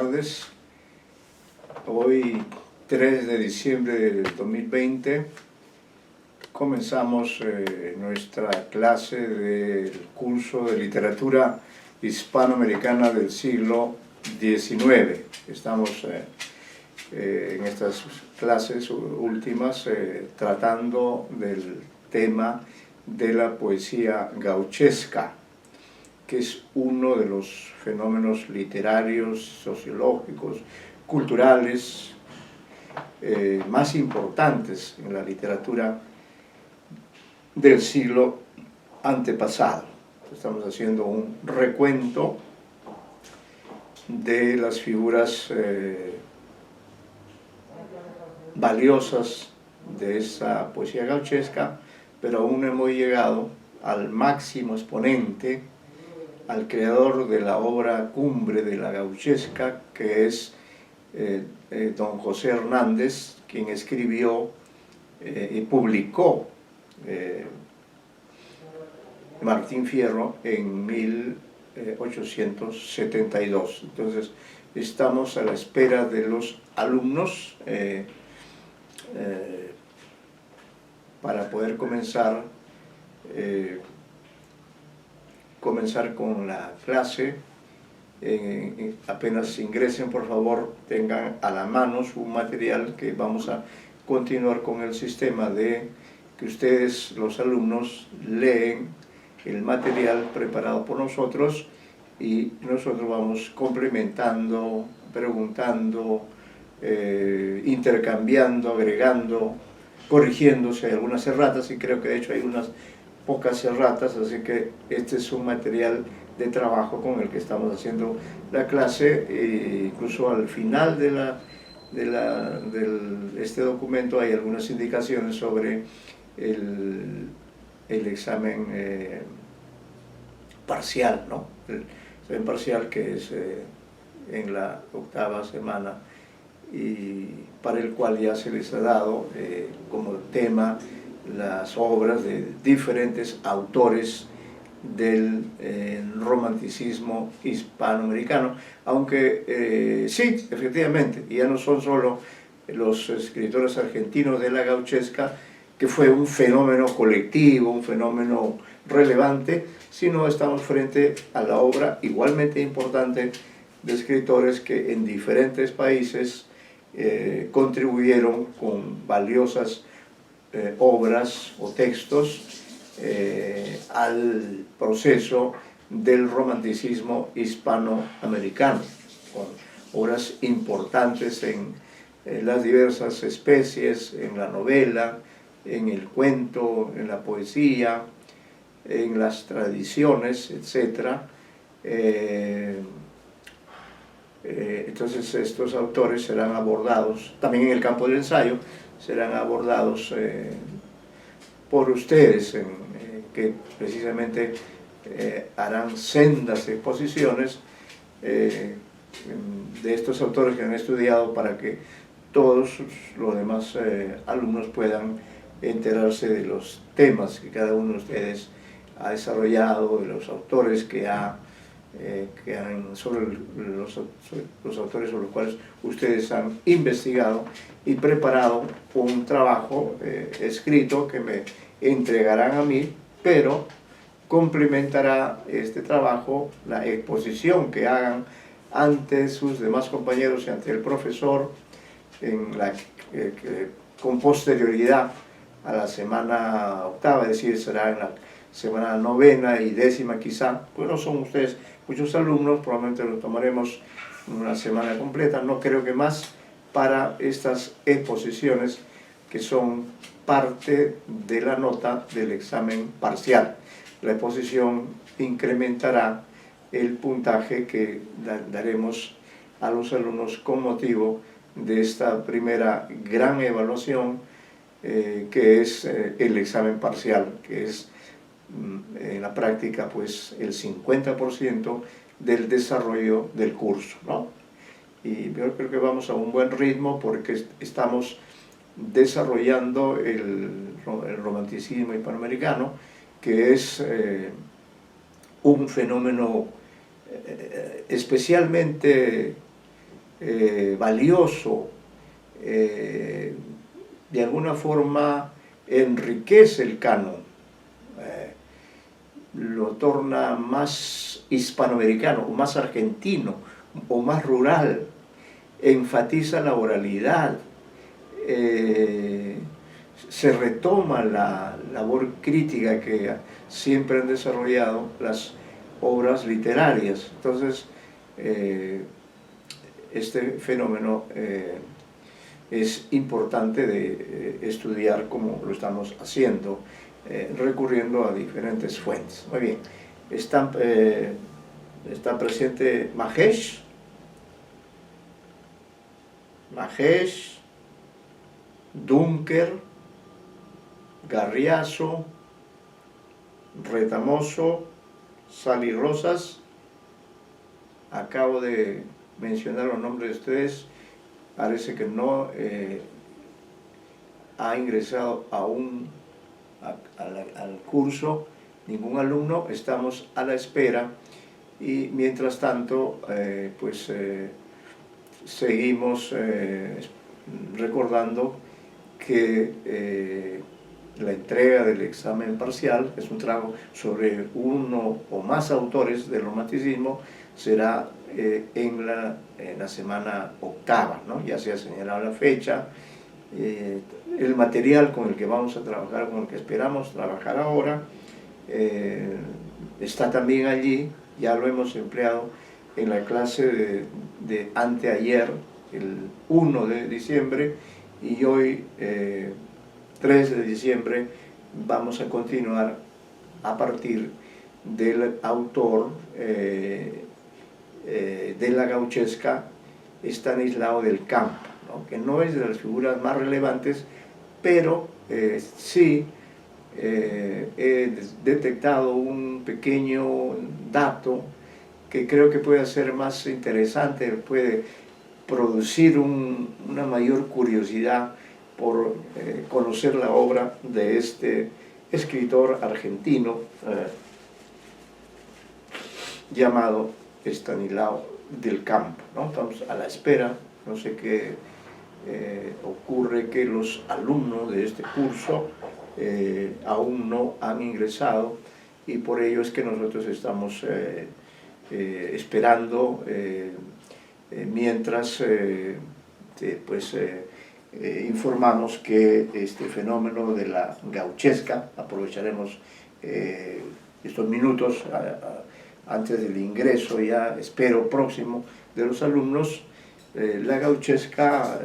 tardes. Hoy, 3 de diciembre del 2020, comenzamos nuestra clase del curso de literatura hispanoamericana del siglo XIX. Estamos en estas clases últimas tratando del tema de la poesía gauchesca, que es uno de los fenómenos literarios, sociológicos, culturales más importantes en la literatura del siglo antepasado. Estamos haciendo un recuento de las figuras valiosas de esa poesía gauchesca, pero aún no hemos llegado al máximo exponente, al creador de la obra cumbre de la gauchesca, que es don José Hernández, quien escribió y publicó Martín Fierro en 1872. Entonces, estamos a la espera de los alumnos para poder comenzar con la clase. Apenas ingresen, por favor, tengan a la mano su material, que vamos a continuar con el sistema de que ustedes, los alumnos, leen el material preparado por nosotros y nosotros vamos complementando, preguntando, intercambiando, agregando, corrigiendo si hay algunas erratas, y creo que de hecho hay unas pocas erratas, así que este es un material de trabajo con el que estamos haciendo la clase. Incluso al final de este documento hay algunas indicaciones sobre el examen parcial, ¿no? El examen parcial, que es en la 8ª semana, y para el cual ya se les ha dado como tema las obras de diferentes autores del romanticismo hispanoamericano, aunque sí, efectivamente, ya no son solo los escritores argentinos de la gauchesca, que fue un fenómeno colectivo, un fenómeno relevante, sino estamos frente a la obra igualmente importante de escritores que en diferentes países contribuyeron con valiosas obras o textos al proceso del romanticismo hispanoamericano, con obras importantes en las diversas especies, en la novela, en el cuento, en la poesía, en las tradiciones, etc. Entonces estos autores serán abordados, también en el campo del ensayo, serán abordados por ustedes, que precisamente harán sendas exposiciones de estos autores que han estudiado, para que todos los demás alumnos puedan enterarse de los temas que cada uno de ustedes ha desarrollado, de los autores sobre los autores sobre los cuales ustedes han investigado y preparado un trabajo escrito que me entregarán a mí, pero complementará este trabajo la exposición que hagan ante sus demás compañeros y ante el profesor con posterioridad a la semana 8ª, es decir, será en la semana 9ª y 10ª quizá. Pues no son ustedes muchos alumnos, probablemente lo tomaremos una semana completa, no creo que más, para estas exposiciones que son parte de la nota del examen parcial. La exposición incrementará el puntaje que daremos a los alumnos con motivo de esta primera gran evaluación, que es el examen parcial, que es en la práctica pues el 50% del desarrollo del curso, ¿no? Y yo creo que vamos a un buen ritmo, porque estamos desarrollando el romanticismo hispanoamericano, que es un fenómeno especialmente valioso, de alguna forma enriquece el canon, lo torna más hispanoamericano, o más argentino, o más rural, enfatiza la oralidad, se retoma la labor crítica que siempre han desarrollado las obras literarias. Entonces, este fenómeno es importante de estudiar como lo estamos haciendo, recurriendo a diferentes fuentes. Muy bien, está presente Mahesh, Dunker, Garriaso, Retamoso, Sally Rosas. Acabo de mencionar los nombres de ustedes. Parece que no ha ingresado aún al curso ningún alumno. Estamos a la espera y mientras tanto seguimos recordando que la entrega del examen parcial, que es un trabajo sobre uno o más autores del romanticismo, será en la semana octava, ¿no? Ya se ha señalado la fecha, el material con el que vamos a trabajar, con el que esperamos trabajar ahora, está también allí, ya lo hemos empleado en la clase de anteayer, el 1 de diciembre, y hoy, 3 de diciembre, vamos a continuar a partir del autor de la gauchesca, Estanislao del Campo, ¿no? Que no es de las figuras más relevantes, pero sí he detectado un pequeño dato que creo que puede ser más interesante, puede producir una mayor curiosidad por conocer la obra de este escritor argentino llamado Estanislao del Campo, ¿no? Estamos a la espera, no sé qué ocurre, que los alumnos de este curso aún no han ingresado y por ello es que nosotros estamos esperando mientras informamos que este fenómeno de la gauchesca, aprovecharemos estos minutos antes del ingreso ya, espero, próximo de los alumnos, la gauchesca,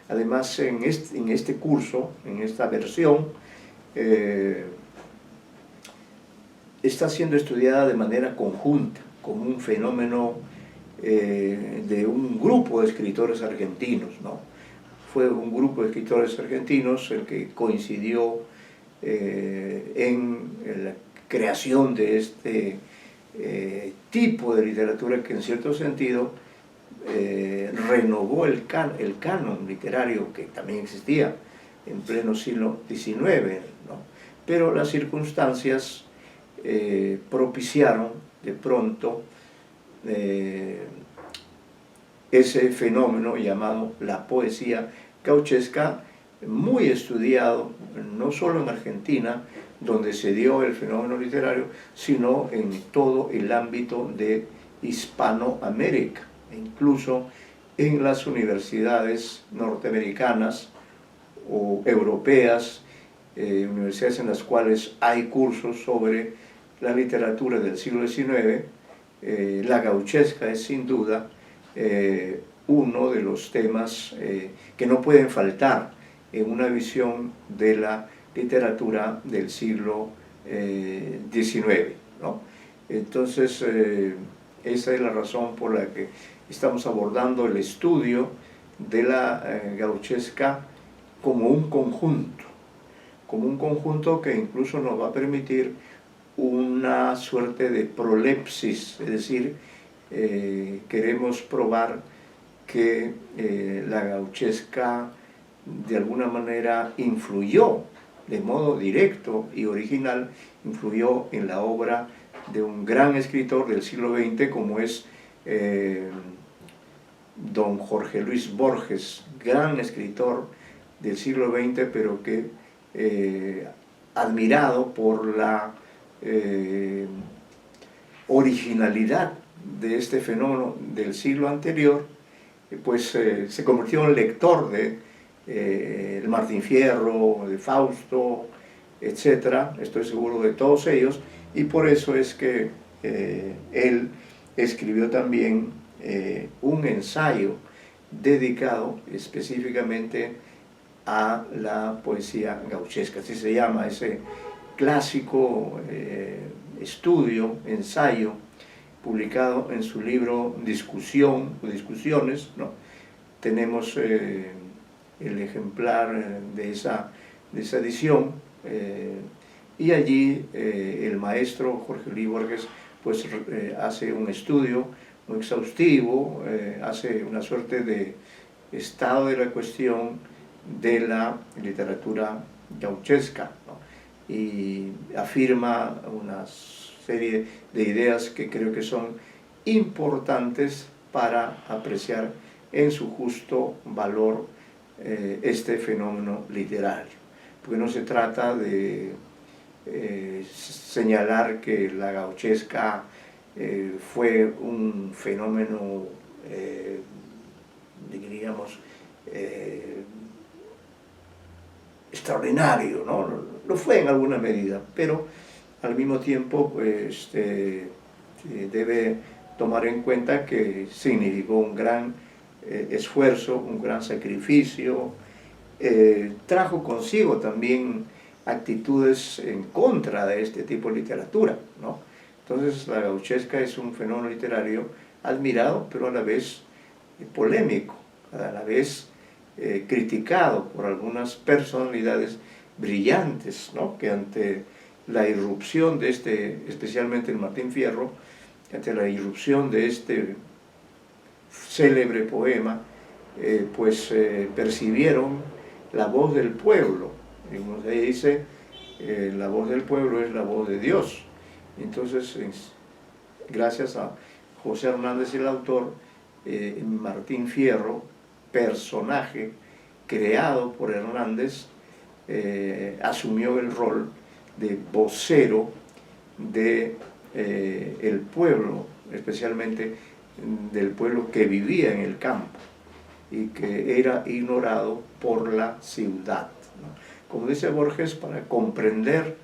además en este curso, en esta versión, está siendo estudiada de manera conjunta, como un fenómeno de un grupo de escritores argentinos, ¿no? Fue un grupo de escritores argentinos el que coincidió en la creación de este tipo de literatura que en cierto sentido renovó el canon literario que también existía en pleno siglo XIX, ¿no? Pero las circunstancias propiciaron de pronto ese fenómeno llamado la poesía gauchesca, muy estudiado no solo en Argentina, donde se dio el fenómeno literario, sino en todo el ámbito de Hispanoamérica, e incluso en las universidades norteamericanas o europeas, universidades en las cuales hay cursos sobre la literatura del siglo XIX, la gauchesca es sin duda uno de los temas que no pueden faltar en una visión de la literatura del siglo XIX, ¿no? Entonces, esa es la razón por la que estamos abordando el estudio de la gauchesca como un conjunto que incluso nos va a permitir una suerte de prolepsis, es decir, queremos probar que la gauchesca de alguna manera influyó de modo directo y original, influyó en la obra de un gran escritor del siglo XX como es don Jorge Luis Borges, gran escritor del siglo XX, pero que admirado por la originalidad de este fenómeno del siglo anterior, pues se convirtió en lector de el Martín Fierro, de Fausto, etcétera. Estoy seguro de todos ellos, y por eso es que él escribió también un ensayo dedicado específicamente a la poesía gauchesca. Así se llama ese clásico estudio, ensayo, publicado en su libro Discusiones, ¿no? Tenemos el ejemplar de esa edición, y allí el maestro Jorge Luis Borges pues, hace un estudio muy exhaustivo, hace una suerte de estado de la cuestión de la literatura gauchesca, ¿no? Y afirma una serie de ideas que creo que son importantes para apreciar en su justo valor este fenómeno literario. Porque no se trata de señalar que la gauchesca fue un fenómeno, diríamos, extraordinario, ¿no? Lo fue en alguna medida, pero al mismo tiempo pues, debe tomar en cuenta que significó un gran esfuerzo, un gran sacrificio, trajo consigo también actitudes en contra de este tipo de literatura, ¿no? Entonces la gauchesca es un fenómeno literario admirado, pero a la vez polémico, a la vez criticado por algunas personalidades brillantes, ¿no? Que ante la irrupción de especialmente el Martín Fierro, ante la irrupción de este célebre poema, pues percibieron la voz del pueblo. Y como se dice, la voz del pueblo es la voz de Dios. Entonces, gracias a José Hernández, el autor, Martín Fierro, personaje creado por Hernández, asumió el rol de vocero de el pueblo, especialmente del pueblo que vivía en el campo y que era ignorado por la ciudad, ¿no? Como dice Borges, para comprender,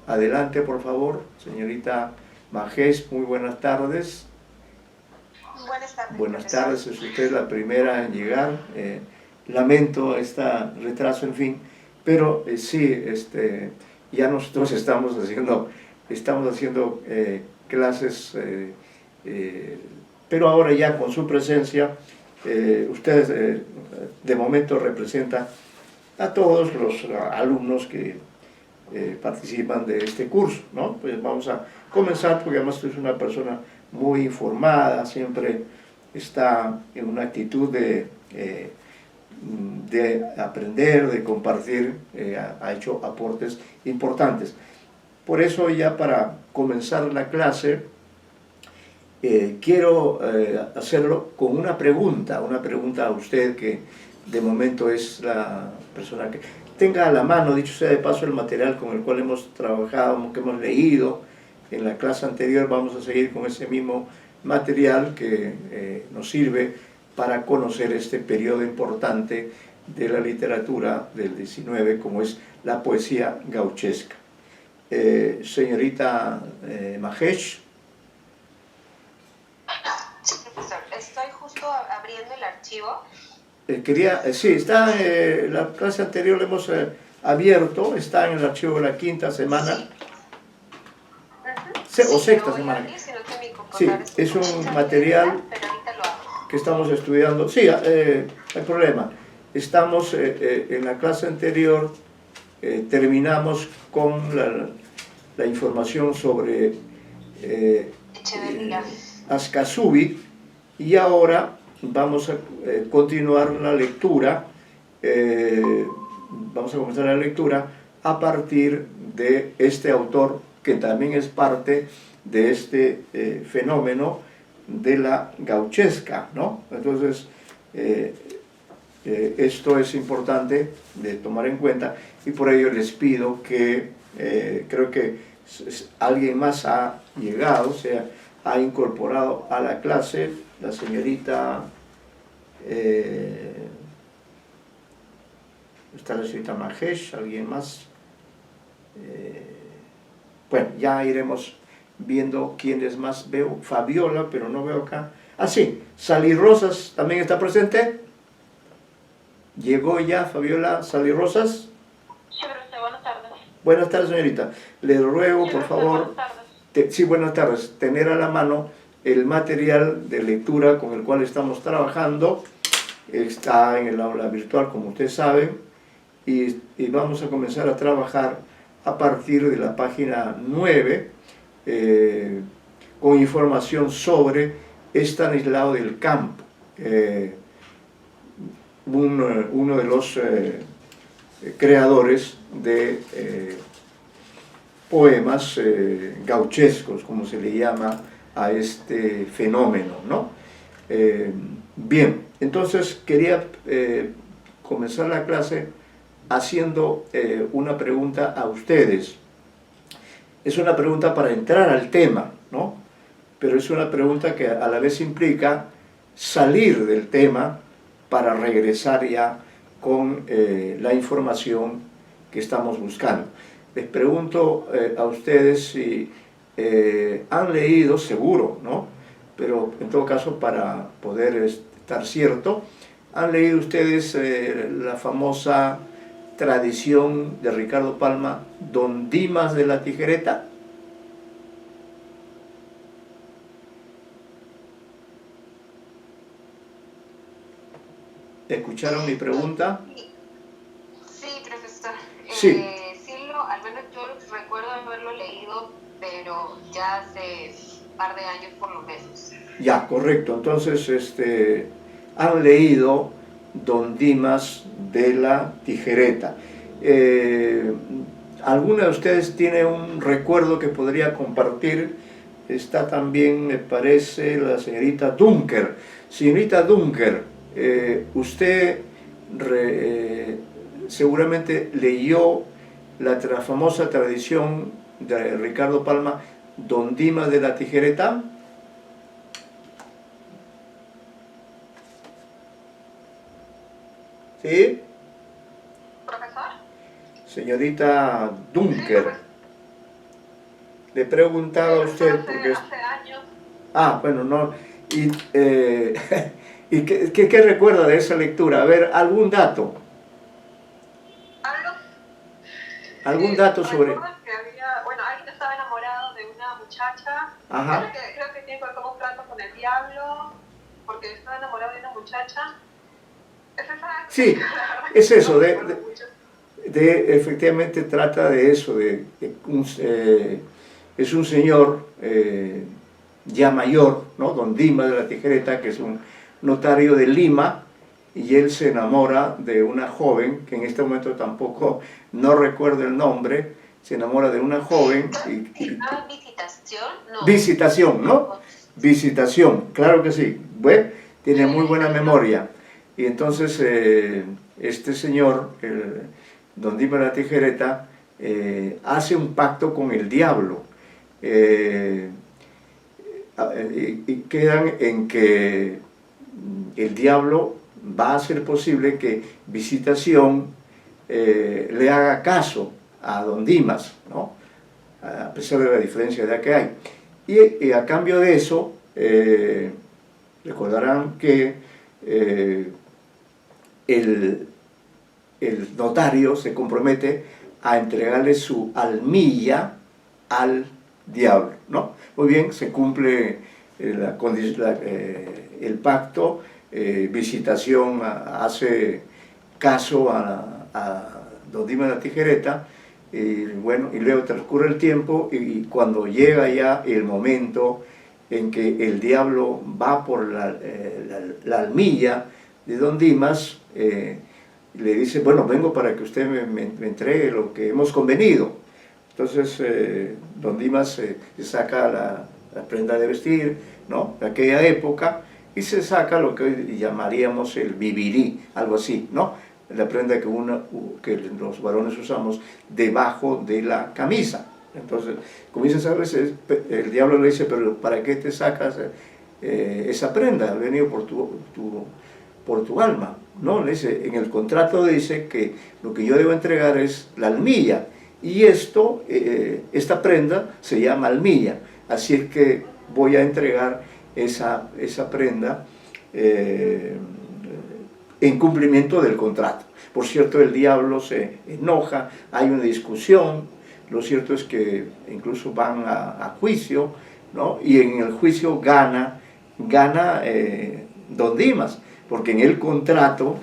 adelante por favor, señorita Majés, muy buenas tardes. Buenas tardes. Buenas tardes, es usted la primera en llegar. Lamento este retraso, en fin, pero sí, ya nosotros estamos haciendo clases, pero ahora ya con su presencia, usted de momento representa a todos los alumnos que participan de este curso, ¿no? Pues vamos a comenzar, porque además usted es una persona muy informada, siempre está en una actitud de aprender, de compartir, ha hecho aportes importantes. Por eso, ya para comenzar la clase, quiero hacerlo con una pregunta a usted, que de momento es la persona que tenga a la mano, dicho sea de paso, el material con el cual hemos trabajado, que hemos leído en la clase anterior. Vamos a seguir con ese mismo material que nos sirve para conocer este periodo importante de la literatura del XIX, como es la poesía gauchesca. Señorita Majés. Sí, profesor, estoy justo abriendo el archivo. Sí, está la clase anterior la hemos abierto, está en el archivo de la quinta semana. Sí. O sexta semana. Sí, es un material que estamos estudiando. Sí, no hay problema. Estamos en la clase anterior, terminamos con la información sobre Ascasubi, y ahora vamos a continuar la lectura, vamos a comenzar la lectura a partir de este autor, que también es parte de este fenómeno de la gauchesca, ¿no? Entonces, esto es importante de tomar en cuenta y por ello les pido que, creo que alguien más ha llegado, o sea, ha incorporado a la clase, la señorita, está la señorita Mahesh, alguien más. Bueno, ya iremos viendo quiénes más veo. Fabiola, pero no veo acá. Ah, sí, Sally Rosas también está presente. ¿Llegó ya Fabiola Sally Rosas? Sí, buenas tardes. Buenas tardes, señorita. Le ruego, por favor, Buenas tardes. sí, buenas tardes, tener a la mano el material de lectura con el cual estamos trabajando. Está en el aula virtual, como ustedes saben, y vamos a comenzar a trabajar a partir de la página 9, con información sobre Estanislao del Campo, uno de los creadores de poemas gauchescos, como se le llama a este fenómeno, ¿no? Bien, entonces quería comenzar la clase haciendo una pregunta a ustedes. Es una pregunta para entrar al tema, ¿no? Pero es una pregunta que a la vez implica salir del tema para regresar ya con la información que estamos buscando. Les pregunto a ustedes si han leído, seguro, ¿no? Pero en todo caso, para poder estar cierto, ¿han leído ustedes la famosa tradición de Ricardo Palma, Don Dimas de la Tijereta? ¿Escucharon mi pregunta? Sí, profesor. Sí. Sí, al menos yo recuerdo haberlo leído, pero ya hace un par de años por lo menos. Ya, correcto. Entonces, han leído Don Dimas de la Tijereta. ¿Alguna de ustedes tiene un recuerdo que podría compartir? Está también, me parece, la señorita Dunker. Señorita Dunker, usted seguramente leyó la famosa tradición de Ricardo Palma, Don Dimas de la Tijereta. ¿Sí? ¿Profesor? Señorita Dunker. Sí, Le preguntaba a usted porque... Hace años. Ah, bueno, no... ¿Y, ¿y qué recuerda de esa lectura? A ver, ¿algún dato? ¿Algún dato sobre...? Recuerdo que había, bueno, alguien estaba enamorado de una muchacha. Ajá. Creo que tiene que ver con un trato con el diablo, porque estaba enamorado de una muchacha. ¿Es esa? Sí, es eso, efectivamente trata de eso, es un señor ya mayor, ¿no? Don Dimas de la Tijereta, que es un notario de Lima, y él se enamora de una joven, que en este momento tampoco no recuerdo el nombre, se enamora de una joven. ¿Visitación? No. Visitación, ¿no? Visitación, claro que sí, bueno, tiene muy buena memoria. Y entonces este señor, Don Dimas de la Tijereta, hace un pacto con el diablo. Y quedan en que el diablo va a hacer posible que Visitación le haga caso a Don Dimas, ¿no? A pesar de la diferencia de edad que hay. Y a cambio de eso, recordarán que el notario se compromete a entregarle su almilla al diablo, ¿no? Muy bien, se cumple el pacto, Visitación hace caso a Don Dimas de la Tijereta, y bueno, y luego transcurre el tiempo y cuando llega ya el momento en que el diablo va por la almilla de Don Dimas, le dice, bueno, vengo para que usted me entregue lo que hemos convenido. Entonces Don Dimas se saca la prenda de vestir, ¿no?, de aquella época, y se saca lo que hoy llamaríamos el vivirí, algo así, ¿no?, la prenda que los varones usamos debajo de la camisa. Entonces, como dices a veces, el diablo le dice, pero ¿para qué te sacas esa prenda? Ha venido por tu alma, ¿no? Le dice, en el contrato dice que lo que yo debo entregar es la almilla, y esta prenda se llama almilla, así es que voy a entregar esa prenda en cumplimiento del contrato. Por cierto, el diablo se enoja, hay una discusión, lo cierto es que incluso van a juicio, ¿no?, y en el juicio gana don Dimas, porque en el contrato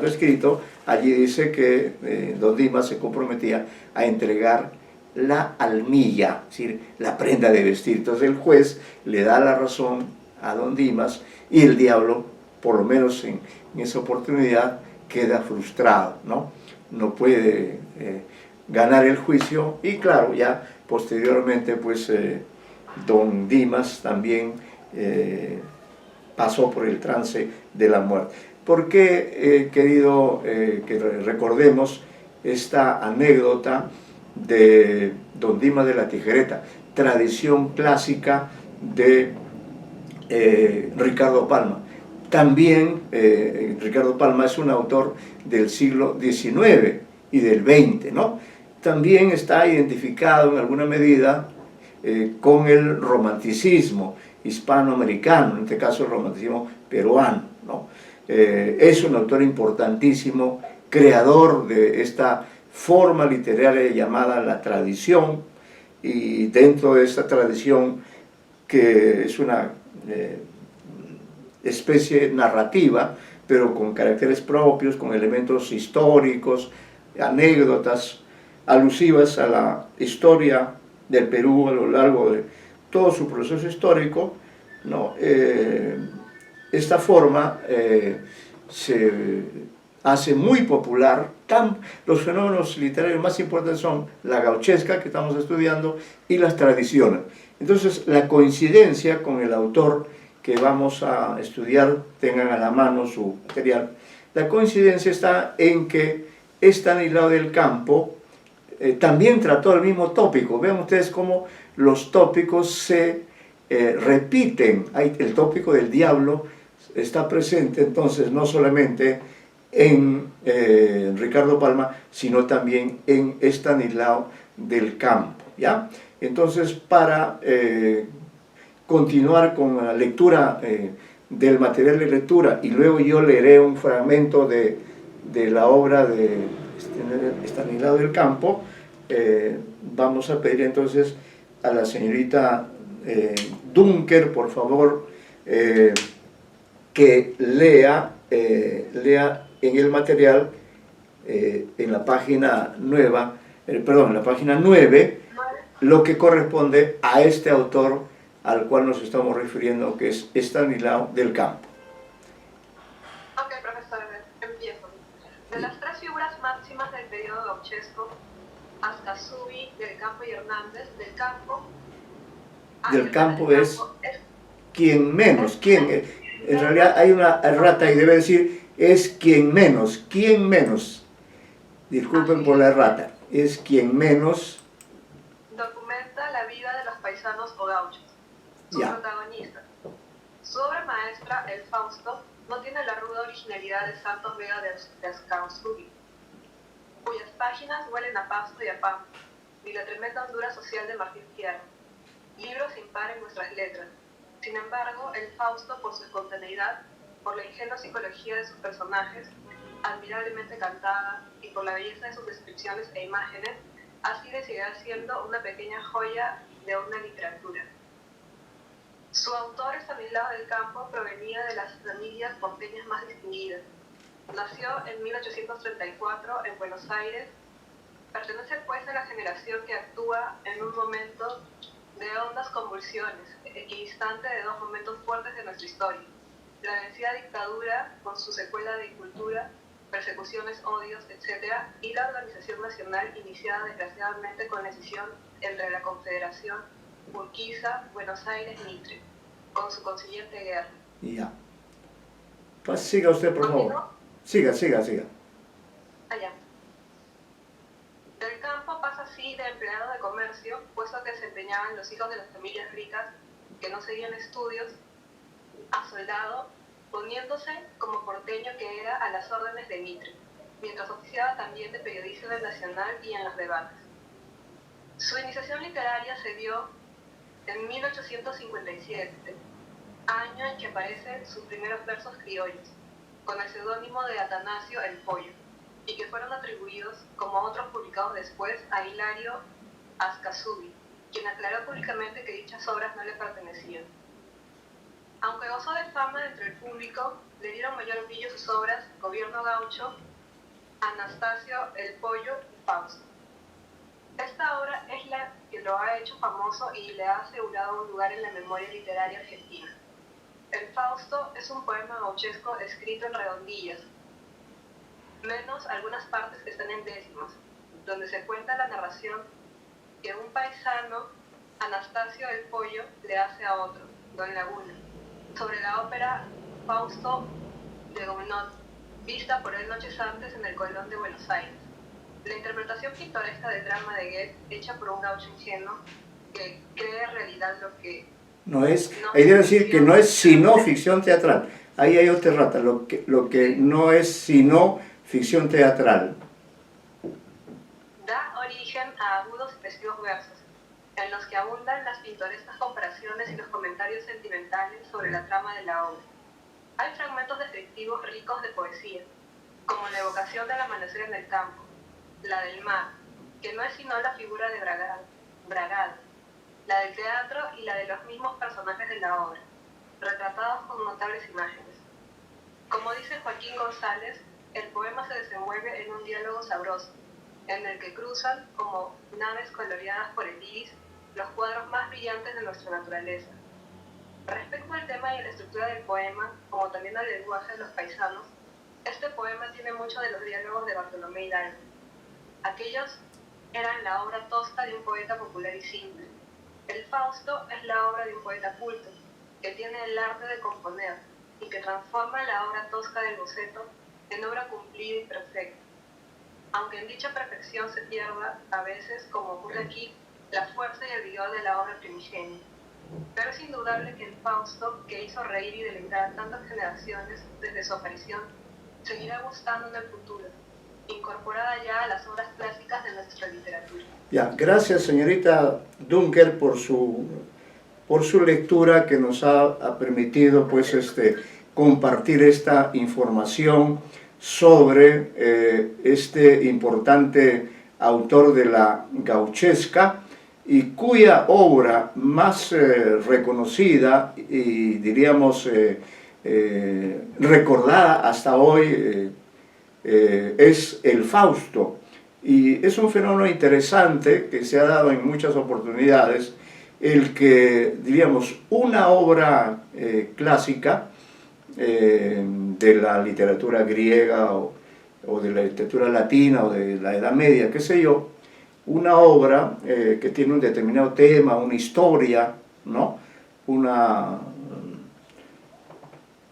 escrito, allí dice que don Dimas se comprometía a entregar la almilla, es decir, la prenda de vestir. Entonces el juez le da la razón a don Dimas, y el diablo, por lo menos en esa oportunidad, queda frustrado, ¿no? No puede ganar el juicio, y claro, ya posteriormente pues don Dimas también pasó por el trance de la muerte. ¿Por qué he querido que recordemos esta anécdota de don Dimas de la Tijereta, tradición clásica de Ricardo Palma? También Ricardo Palma es un autor del siglo XIX y del XX, ¿no? También está identificado en alguna medida con el romanticismo hispanoamericano, en este caso el romanticismo peruano, ¿no? Es un autor importantísimo, creador de esta forma literaria llamada la tradición, y dentro de esta tradición, que es una especie narrativa, pero con caracteres propios, con elementos históricos, anécdotas alusivas a la historia del Perú a lo largo de todo su proceso histórico, ¿no? Esta forma se hace muy popular. Los fenómenos literarios más importantes son la gauchesca, que estamos estudiando, y las tradiciones. Entonces, la coincidencia con el autor que vamos a estudiar, tengan a la mano su material, la coincidencia está en que Estanislao del Campo también trató el mismo tópico. Vean ustedes cómo los tópicos se repiten. El tópico del diablo está presente entonces no solamente en Ricardo Palma, sino también en Estanislao del Campo, ¿ya? Entonces, para continuar con la lectura del material de lectura, y luego yo leeré un fragmento de la obra de Estanislao del Campo, vamos a pedir entonces a la señorita Dunker, por favor, que lea en el material, en la página en la página 9, lo que corresponde a este autor al cual nos estamos refiriendo, que es Estanislao del Campo. Ok, profesor, empiezo. De las tres figuras máximas del periodo gauchesco, Ascasubi, Del Campo y Hernández, Del Campo es quien menos, en realidad hay una errata y debe decir es quien menos, disculpen por la errata, es quien menos documenta la vida de los paisanos o gauchos. Su protagonista. Su obra maestra, El Fausto, no tiene la ruda originalidad de Santos Vega de Ascasubi, cuyas páginas huelen a pasto y a pan, ni la tremenda hondura social de Martín Fierro. Libro sin par en nuestras letras. Sin embargo, El Fausto, por su espontaneidad, por la ingenua psicología de sus personajes, admirablemente cantada, y por la belleza de sus descripciones e imágenes, así de seguirá siendo una pequeña joya de una literatura. Su autor, Estanislao del Campo, provenía de las familias porteñas más distinguidas. Nació en 1834 en Buenos Aires. Pertenece pues a la generación que actúa en un momento de hondas convulsiones, equidistante de dos momentos fuertes de nuestra historia: la vencida dictadura con su secuela de incultura, persecuciones, odios, etc., y la organización nacional iniciada desgraciadamente con la escisión entre la Confederación Urquiza, Buenos Aires, Mitre. con su consiguiente guerra. Ya. Pues siga usted, por favor. ¿Continúo? Siga. Allá. Del campo pasa así de empleado de comercio, puesto que desempeñaban los hijos de las familias ricas que no seguían estudios, a soldado, poniéndose como porteño que era a las órdenes de Mitre, mientras oficiaba también de periodista en el Nacional y en los debates. Su iniciación literaria se dio en 1857, año en que aparecen sus primeros versos criollos, con el seudónimo de Atanasio el Pollo, y que fueron atribuidos, como otros publicados después, a Hilario Ascasubi, quien aclaró públicamente que dichas obras no le pertenecían. Aunque gozó de fama entre el público, le dieron mayor brillo sus obras Gobierno Gaucho, Anastasio el Pollo y Fausto. Esta obra es la que lo ha hecho famoso y le ha asegurado un lugar en la memoria literaria argentina. El Fausto es un poema gauchesco escrito en redondillas, menos algunas partes que están en décimas, donde se cuenta la narración que un paisano, Anastasio el Pollo, le hace a otro, Don Laguna, sobre la ópera Fausto de Gounod, vista por él noches antes en el Colón de Buenos Aires. La interpretación pintoresca del drama de Goethe, hecha por un gaucho ingenuo que cree realidad lo que... No es, hay que decir que no es sino ficción teatral. Ahí hay otra rata, lo que no es sino ficción teatral. Da origen a agudos y festivos versos, en los que abundan las pintorescas comparaciones y los comentarios sentimentales sobre la trama de la obra. Hay fragmentos descriptivos ricos de poesía, como la evocación del amanecer en el campo, la del mar, que no es sino la figura de Bragado, la del teatro y la de los mismos personajes de la obra, retratados con notables imágenes. Como dice Joaquín González, el poema se desenvuelve en un diálogo sabroso, en el que cruzan, como naves coloreadas por el iris, los cuadros más brillantes de nuestra naturaleza. Respecto al tema y a la estructura del poema, como también al lenguaje de los paisanos, este poema tiene mucho de los diálogos de Bartolomé Hidalgo. Aquellos eran la obra tosca de un poeta popular y simple. El Fausto es la obra de un poeta culto, que tiene el arte de componer y que transforma la obra tosca del boceto en obra cumplida y perfecta. Aunque en dicha perfección se pierda, a veces, como ocurre aquí, la fuerza y el vigor de la obra primigenia. Pero es indudable que el Fausto, que hizo reír y deleitar a tantas generaciones desde su aparición, seguirá gustando en el futuro, incorporada ya a las obras clásicas de nuestra literatura. Ya, gracias señorita Dunker por su lectura que nos ha permitido pues compartir esta información sobre este importante autor de la gauchesca y cuya obra más reconocida y diríamos recordada hasta hoy es el Fausto. Y es un fenómeno interesante que se ha dado en muchas oportunidades, el que, diríamos, una obra clásica de la literatura griega o de la literatura latina o de la Edad Media, qué sé yo, una obra que tiene un determinado tema, una historia, ¿no? una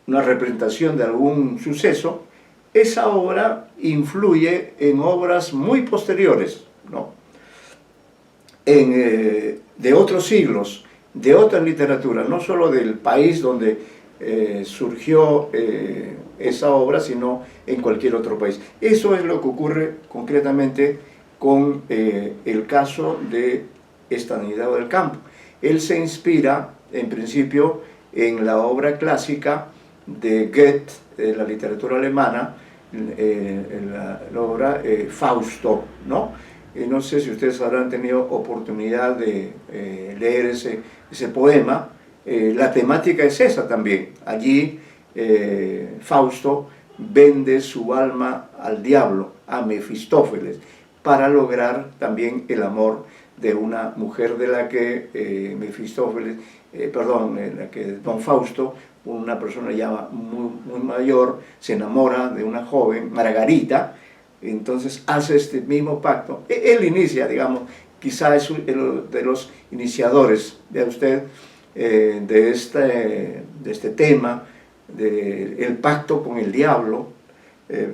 representación de algún suceso, esa obra influye en obras muy posteriores, ¿no? De otros siglos, de otras literaturas, no solo del país donde surgió esa obra, sino en cualquier otro país. Eso es lo que ocurre concretamente con el caso de Estanislao del Campo. Él se inspira, en principio, en la obra clásica de Goethe, de la literatura alemana, la obra Fausto, ¿no? No sé si ustedes habrán tenido oportunidad de leer ese poema. La temática es esa también. Allí Fausto vende su alma al diablo, a Mefistófeles, para lograr también el amor de una mujer de la que la que don Fausto, una persona ya muy mayor, se enamora de una joven, Margarita. Entonces hace este mismo pacto. Él inicia, digamos, quizá es uno de los iniciadores, vea usted, de este tema, del pacto con el diablo,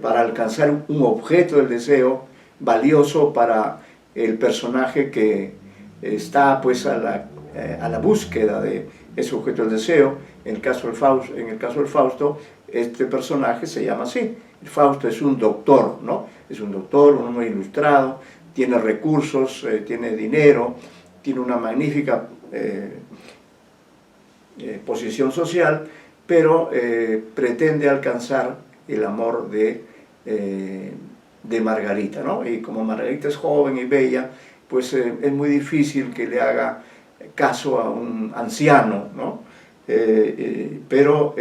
para alcanzar un objeto del deseo valioso para el personaje que está pues a la búsqueda de ese objeto del deseo. En el caso del Fausto, este personaje se llama así. El Fausto es un doctor, ¿no? Es un doctor, un hombre ilustrado, tiene recursos, tiene dinero, tiene una magnífica posición social, pero pretende alcanzar el amor de Margarita, ¿no? Y como Margarita es joven y bella, pues es muy difícil que le haga caso a un anciano, ¿no? Pero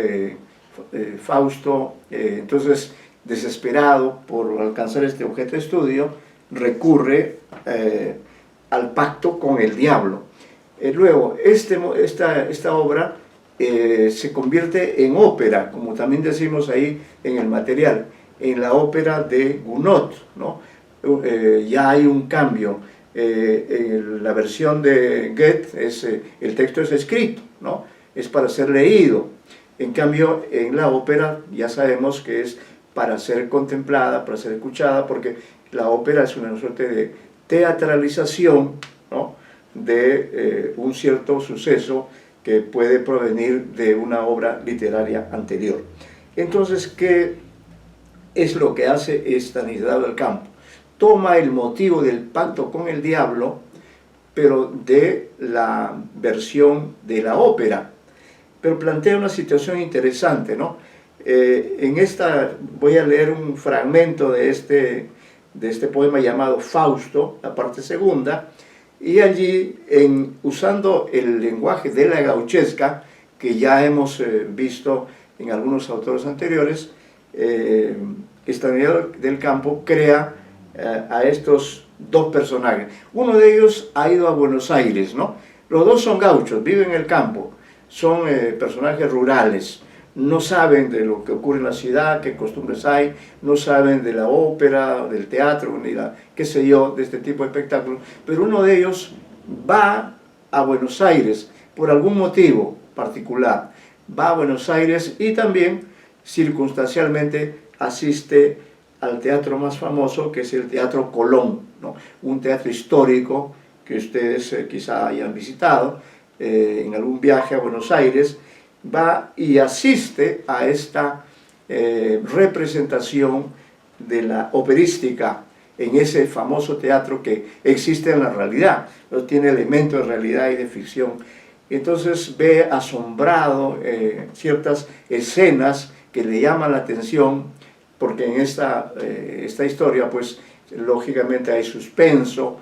Fausto, entonces, desesperado por alcanzar este objeto de estudio, recurre al pacto con el diablo. Luego, esta obra se convierte en ópera, como también decimos ahí en el material, en la ópera de Gounod, ¿no? Ya hay un cambio. En la versión de Goethe el texto es escrito, ¿no? Es para ser leído. En cambio, en la ópera ya sabemos que es para ser contemplada, para ser escuchada, porque la ópera es una suerte de teatralización, ¿no? De un cierto suceso que puede provenir de una obra literaria anterior. Entonces, ¿qué es lo que hace Estanislao del Campo? Toma el motivo del pacto con el diablo, pero de la versión de la ópera, pero plantea una situación interesante, ¿no? Voy a leer un fragmento de este poema llamado Fausto, la parte segunda, y allí, usando el lenguaje de la gauchesca, que ya hemos visto en algunos autores anteriores, Estanislao del Campo crea a estos dos personajes. Uno de ellos ha ido a Buenos Aires, ¿no? Los dos son gauchos, viven en el campo, son personajes rurales, no saben de lo que ocurre en la ciudad, qué costumbres hay, no saben de la ópera, del teatro, ni qué sé yo, de este tipo de espectáculos, pero uno de ellos va a Buenos Aires por algún motivo particular, va a Buenos Aires y también circunstancialmente asiste al teatro más famoso, que es el Teatro Colón, ¿no? Un teatro histórico que ustedes quizá hayan visitado en algún viaje a Buenos Aires. Va y asiste a esta representación de la operística en ese famoso teatro que existe en la realidad, no tiene elementos de realidad y de ficción. Entonces ve asombrado ciertas escenas que le llaman la atención, porque en esta historia, pues, lógicamente hay suspenso,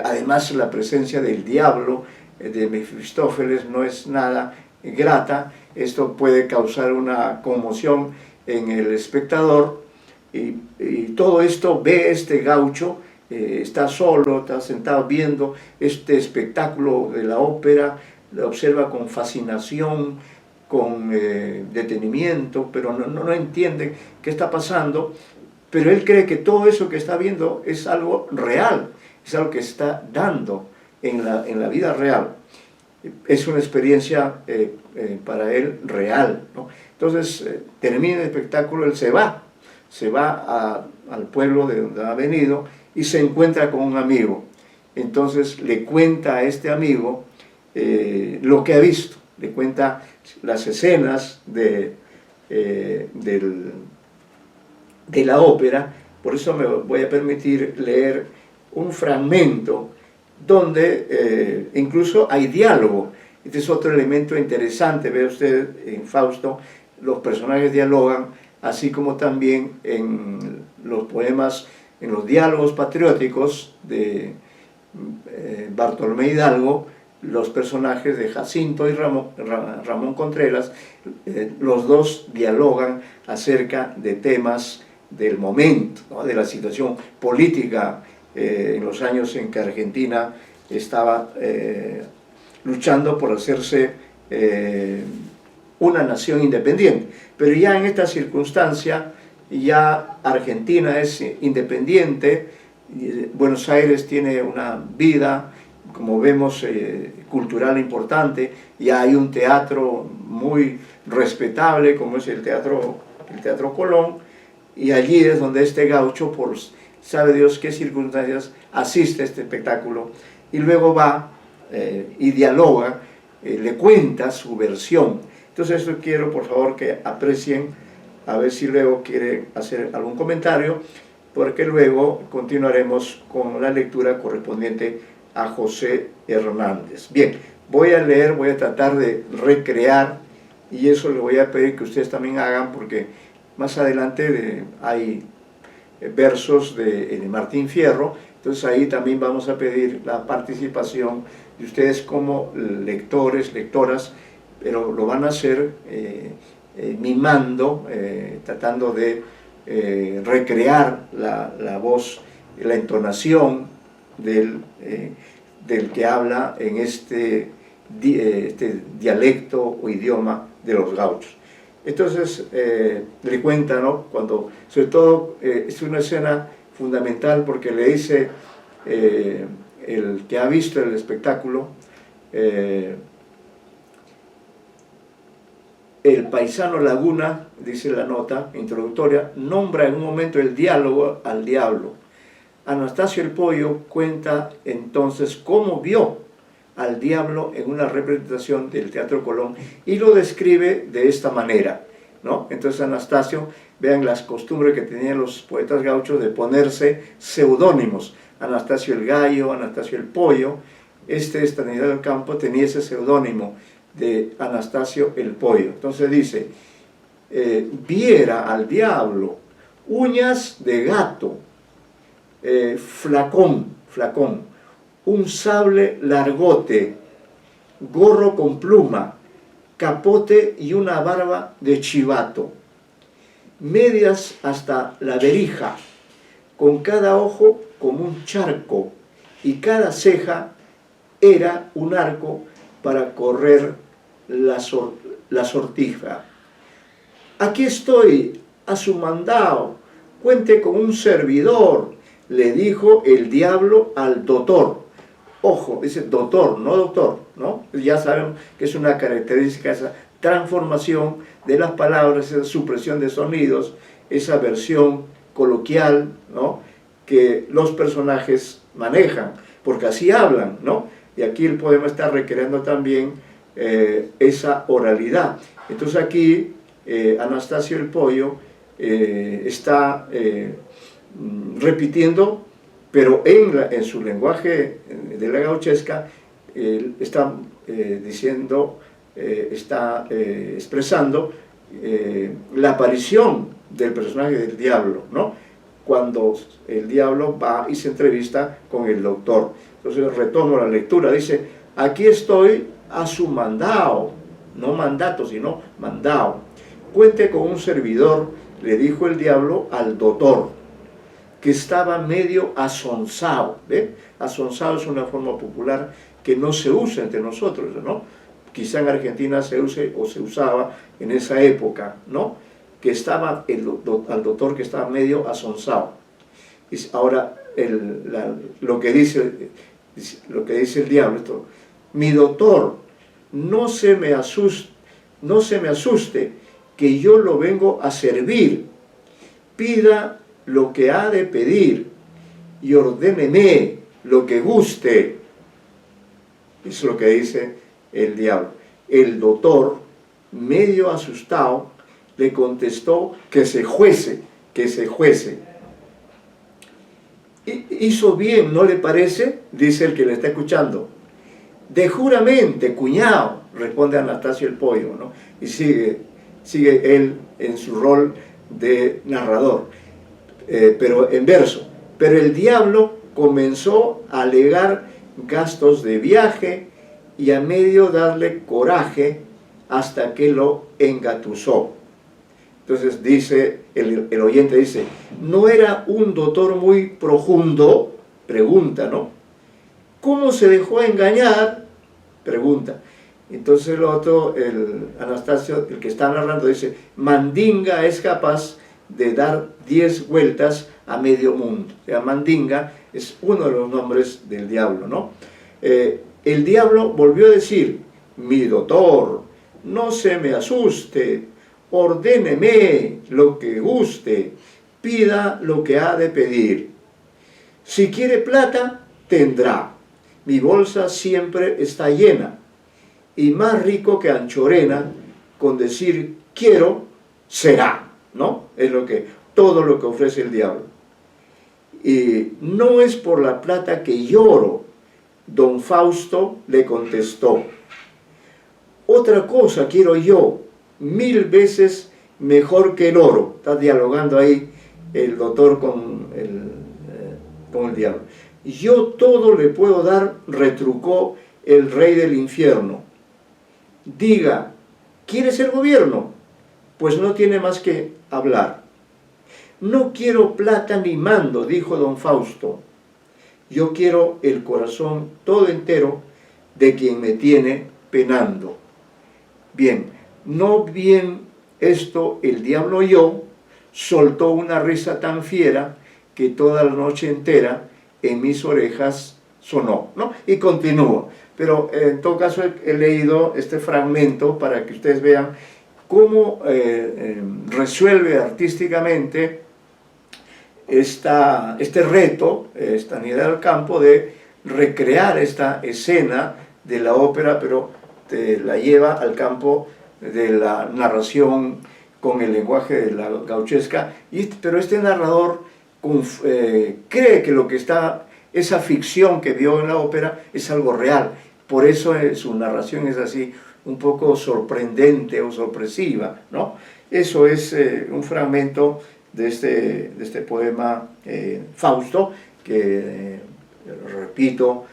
además la presencia del diablo, de Mefistófeles, no es nada grata. Esto puede causar una conmoción en el espectador, y todo esto ve este gaucho, está solo, está sentado viendo este espectáculo de la ópera, lo observa con fascinación, con detenimiento, pero no entiende qué está pasando, pero él cree que todo eso que está viendo es algo real, es algo que está dando en la vida real. Es una experiencia para él real, ¿no? Entonces termina el espectáculo, él se va al pueblo de donde ha venido y se encuentra con un amigo. Entonces le cuenta a este amigo lo que ha visto, le cuenta las escenas de la ópera. Por eso me voy a permitir leer un fragmento donde incluso hay diálogo. Este es otro elemento interesante. Ve usted en Fausto, los personajes dialogan, así como también en los poemas, en los diálogos patrióticos de Bartolomé Hidalgo, los personajes de Jacinto y Ramón Contreras, los dos dialogan acerca de temas del momento, ¿no? De la situación política en los años en que Argentina estaba luchando por hacerse una nación independiente. Pero ya en esta circunstancia, ya Argentina es independiente, Buenos Aires tiene una vida como vemos, cultural importante, y hay un teatro muy respetable como es el Teatro Colón, y allí es donde este gaucho, por sabe Dios qué circunstancias, asiste a este espectáculo y luego va y dialoga, le cuenta su versión. Entonces eso quiero por favor que aprecien, a ver si luego quiere hacer algún comentario, porque luego continuaremos con la lectura correspondiente a José Hernández. Bien, voy a leer, voy a tratar de recrear, y eso le voy a pedir que ustedes también hagan, porque más adelante hay versos de Martín Fierro, entonces ahí también vamos a pedir la participación de ustedes como lectores, lectoras, pero lo van a hacer mimando, tratando de recrear la voz, la entonación del que habla en este dialecto o idioma de los gauchos. Entonces le cuenta, ¿no? Cuando, sobre todo, es una escena fundamental porque le dice el que ha visto el espectáculo, el paisano Laguna, dice la nota introductoria, nombra en un momento el diálogo al diablo. Anastasio el Pollo cuenta entonces cómo vio al diablo en una representación del Teatro Colón y lo describe de esta manera, ¿no? Entonces Anastasio, vean las costumbres que tenían los poetas gauchos de ponerse seudónimos. Anastasio el Gallo, Anastasio el Pollo. Trinidad del Campo tenía ese seudónimo de Anastasio el Pollo. Entonces dice, viera al diablo, uñas de gato, flacón, un sable largote, gorro con pluma, capote y una barba de chivato, medias hasta la berija, con cada ojo como un charco, y cada ceja era un arco para correr la sortija. Aquí estoy, a su mandado, cuente con un servidor, le dijo el diablo al doctor. Ojo, dice doctor, no doctor, ¿no? Ya saben que es una característica esa transformación de las palabras, esa supresión de sonidos, esa versión coloquial, ¿no? Que los personajes manejan, porque así hablan, ¿no? Y aquí el poema está recreando también esa oralidad. Entonces aquí Anastasio el Pollo está repitiendo, pero en su lenguaje de la gauchesca está diciendo, está expresando la aparición del personaje del diablo, ¿no? Cuando el diablo va y se entrevista con el doctor. Entonces retomo la lectura, dice, aquí estoy a su mandado, no mandato, sino mandado. Cuente con un servidor, le dijo el diablo al doctor, que estaba medio asonsado, ¿ve? Asonsado es una forma popular que no se usa entre nosotros, ¿no? Quizá en Argentina se use o se usaba en esa época, ¿no? Que estaba al doctor que estaba medio asonsado. Ahora, lo que dice el diablo, esto, mi doctor, no se me asuste, que yo lo vengo a servir, pida lo que ha de pedir y ordéneme lo que guste. Eso es lo que dice el diablo. El doctor, medio asustado, le contestó que se juece. Hizo bien, ¿no le parece? Dice el que le está escuchando. De juramente, cuñado, responde Anastasio el Pollo, ¿no? Y sigue él en su rol de narrador, pero en verso. Pero el diablo comenzó a alegar gastos de viaje y a medio darle coraje hasta que lo engatusó. Entonces dice, el oyente dice, ¿no era un doctor muy profundo? Pregunta, ¿no? ¿Cómo se dejó engañar? Pregunta. Entonces el otro, el Anastasio, el que está narrando, dice, Mandinga es capaz de dar 10 vueltas a medio mundo. O sea, Mandinga es uno de los nombres del diablo, ¿no? el diablo volvió a decir: mi doctor, no se me asuste, ordéneme lo que guste, pida lo que ha de pedir. Si quiere plata, tendrá. Mi bolsa siempre está llena, y más rico que Anchorena, con decir quiero, será, ¿no? Es todo lo que ofrece el diablo. Y no es por la plata que lloro, don Fausto le contestó. Otra cosa quiero yo, 1000 veces mejor que el oro. Está dialogando ahí el doctor con el diablo. Yo todo le puedo dar, retrucó el rey del infierno. Diga, ¿quieres el gobierno? Pues no tiene más que hablar. No quiero plata ni mando, dijo don Fausto. Yo quiero el corazón todo entero de quien me tiene penando. Bien, no bien esto el diablo oyó, soltó una risa tan fiera que toda la noche entera en mis orejas sonó, ¿no? Y continúo. Pero en todo caso he leído este fragmento para que ustedes vean cómo resuelve artísticamente este reto, esta Nida del Campo, de recrear esta escena de la ópera, pero te la lleva al campo de la narración con el lenguaje de la gauchesca, pero este narrador cree que lo que está, esa ficción que vio en la ópera es algo real, por eso su narración es así un poco sorprendente o sorpresiva, ¿no? Eso es un fragmento de este poema Fausto, que, repito,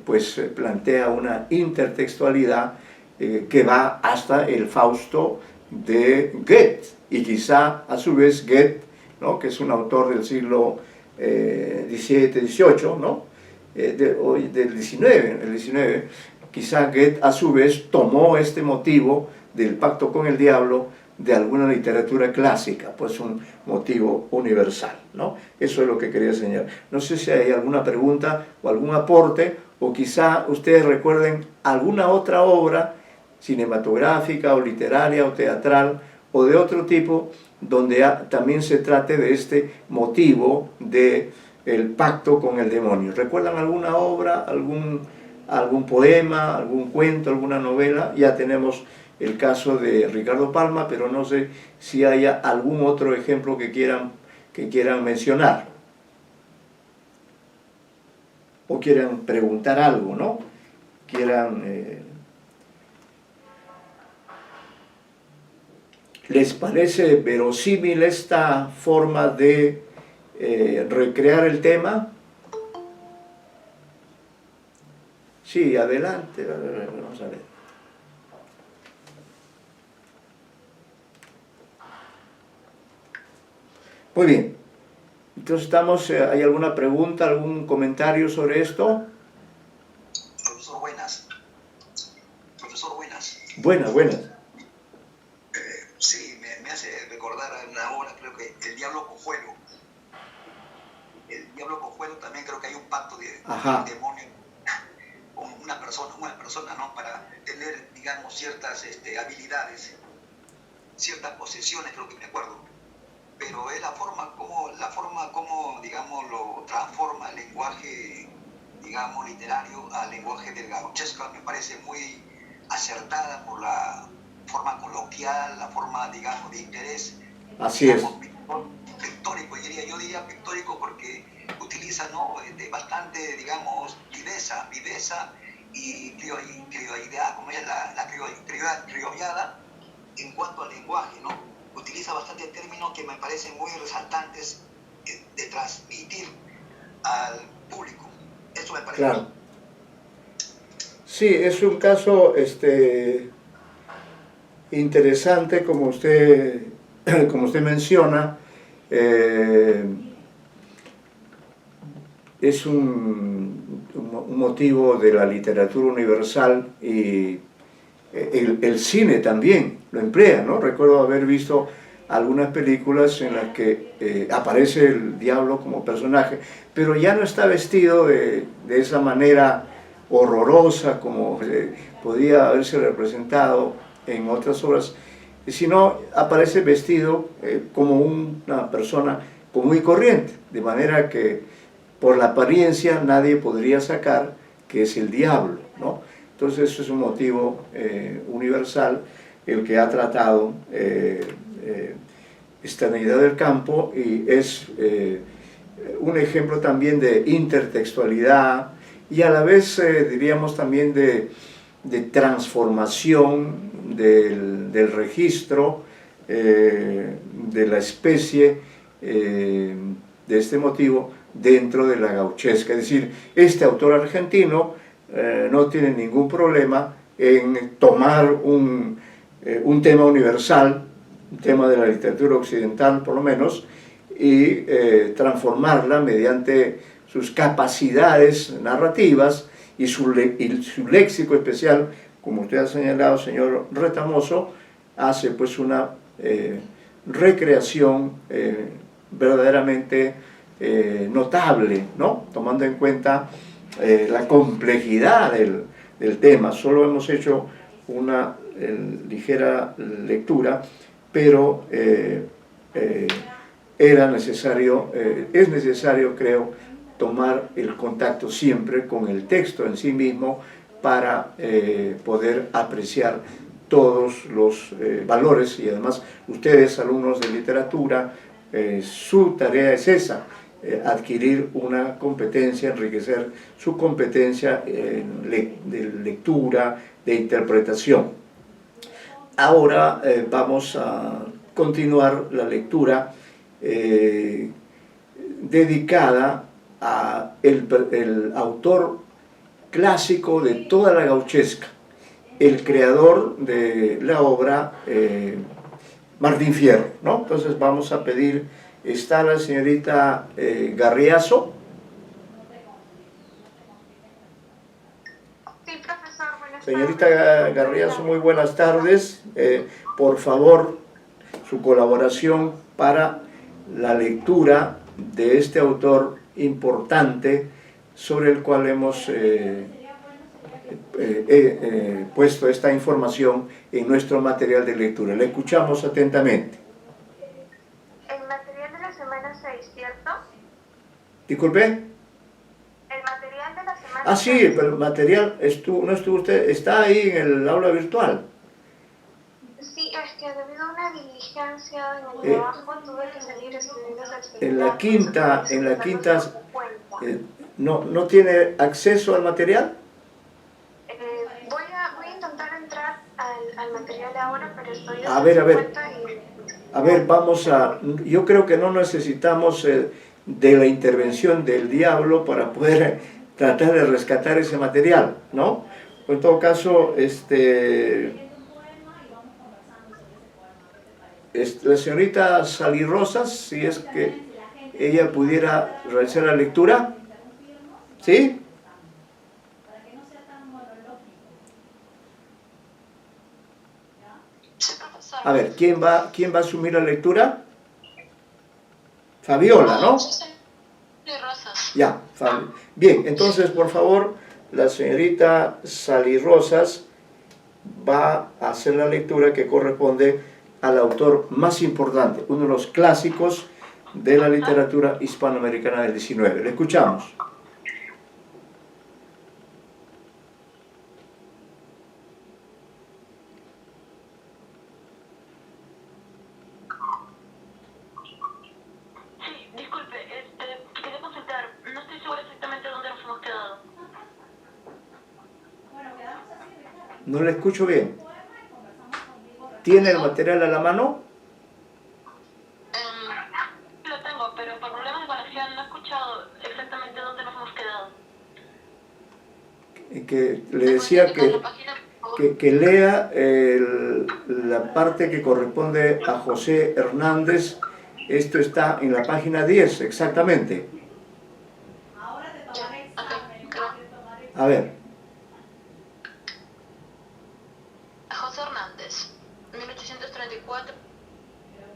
pues plantea una intertextualidad que va hasta el Fausto de Goethe, y quizá a su vez Goethe, ¿no?, que es un autor del siglo XVII-XVIII, ¿no?, del XIX, quizá Goethe a su vez tomó este motivo del pacto con el diablo de alguna literatura clásica, pues un motivo universal, ¿no? Eso es lo que quería señalar. No sé si hay alguna pregunta o algún aporte, o quizá ustedes recuerden alguna otra obra cinematográfica o literaria o teatral o de otro tipo donde también se trate de este motivo de el pacto con el demonio. ¿Recuerdan alguna obra, algún poema, algún cuento, alguna novela? Ya tenemos el caso de Ricardo Palma, pero no sé si haya algún otro ejemplo que quieran mencionar. O quieran preguntar algo, ¿no? ¿Les parece verosímil esta forma de recrear el tema? Sí, adelante, vamos a ver. Muy bien, entonces ¿hay alguna pregunta, algún comentario sobre esto? Profesor, buenas. Profesor, buenas. Buenas. Sí, me hace recordar a una obra, creo que El Diablo Cojuelo. El Diablo Cojuelo también creo que hay un pacto de demonio con una persona, ¿no? Para tener, digamos, ciertas habilidades, ciertas posesiones, creo que me acuerdo. Pero es la forma como, digamos, lo transforma el lenguaje, digamos, literario al lenguaje del gauchesco. Me parece muy acertada por la forma coloquial, la forma, digamos, de interés. Así digamos, es. Pictórico, yo diría pictórico porque utiliza, ¿no?, bastante, digamos, viveza y criollidad, como es la criollada en cuanto al lenguaje, ¿no? Utiliza bastante términos que me parecen muy resaltantes de transmitir al público. Eso me parece. Claro. Sí, es un caso interesante, como usted menciona. Es un motivo de la literatura universal, y el cine también lo emplea, ¿no? Recuerdo haber visto algunas películas en las que aparece el diablo como personaje, pero ya no está vestido de esa manera horrorosa como podía haberse representado en otras obras, sino aparece vestido como una persona común y corriente, de manera que por la apariencia nadie podría sacar que es el diablo, ¿no? Entonces eso es un motivo universal, el que ha tratado Extraneidad del campo, y es un ejemplo también de intertextualidad y a la vez diríamos también de transformación del registro de la especie de este motivo dentro de la gauchesca. Es decir, este autor argentino no tiene ningún problema en tomar un tema universal, un tema de la literatura occidental por lo menos, y transformarla mediante sus capacidades narrativas y su léxico especial, como usted ha señalado, señor Retamoso, hace pues una recreación verdaderamente notable, ¿no? Tomando en cuenta la complejidad del tema. Solo hemos hecho una ligera lectura, pero es necesario, creo, tomar el contacto siempre con el texto en sí mismo para poder apreciar todos los valores, y además ustedes, alumnos de literatura, su tarea es esa, adquirir una competencia, enriquecer su competencia de lectura, de interpretación. Ahora vamos a continuar la lectura dedicada a el autor clásico de toda la gauchesca, el creador de la obra, Martín Fierro, ¿no? Entonces vamos a pedir, está la señorita Garriaso. Sí, profesor, buenas Señorita tardes. Garriaso, muy buenas tardes. Por favor, su colaboración para la lectura de este autor importante sobre el cual hemos puesto esta información en nuestro material de lectura. Le escuchamos atentamente. El material de la semana 6, ¿cierto? Disculpe. El material de la semana 6. Ah, sí, pero el material no estuvo usted, está ahí en el aula virtual. Sí, es que debido a una diligencia en el trabajo tuve que salir estudiando en la quinta ¿no tiene acceso al material? Voy a intentar entrar al material ahora, pero estoy a ver, vamos a, yo creo que no necesitamos de la intervención del diablo para poder tratar de rescatar ese material, ¿no? En todo caso, la señorita Sally Rosas, si es que ella pudiera realizar la lectura, ¿sí? A ver, ¿quién va a asumir la lectura? Fabiola, ¿no? Ya, bien, entonces por favor, la señorita Sally Rosas va a hacer la lectura que corresponde al autor más importante, uno de los clásicos de la literatura hispanoamericana del 19. Le escuchamos. Sí, disculpe, quería consultar, no estoy segura exactamente dónde nos hemos quedado. No le escucho bien. ¿Tiene el material a la mano? Lo tengo, pero por problemas de conexión no he escuchado exactamente dónde nos hemos quedado. Que le decía que lea la parte que corresponde a José Hernández. Esto está en la página 10, exactamente. A ver. José Hernández,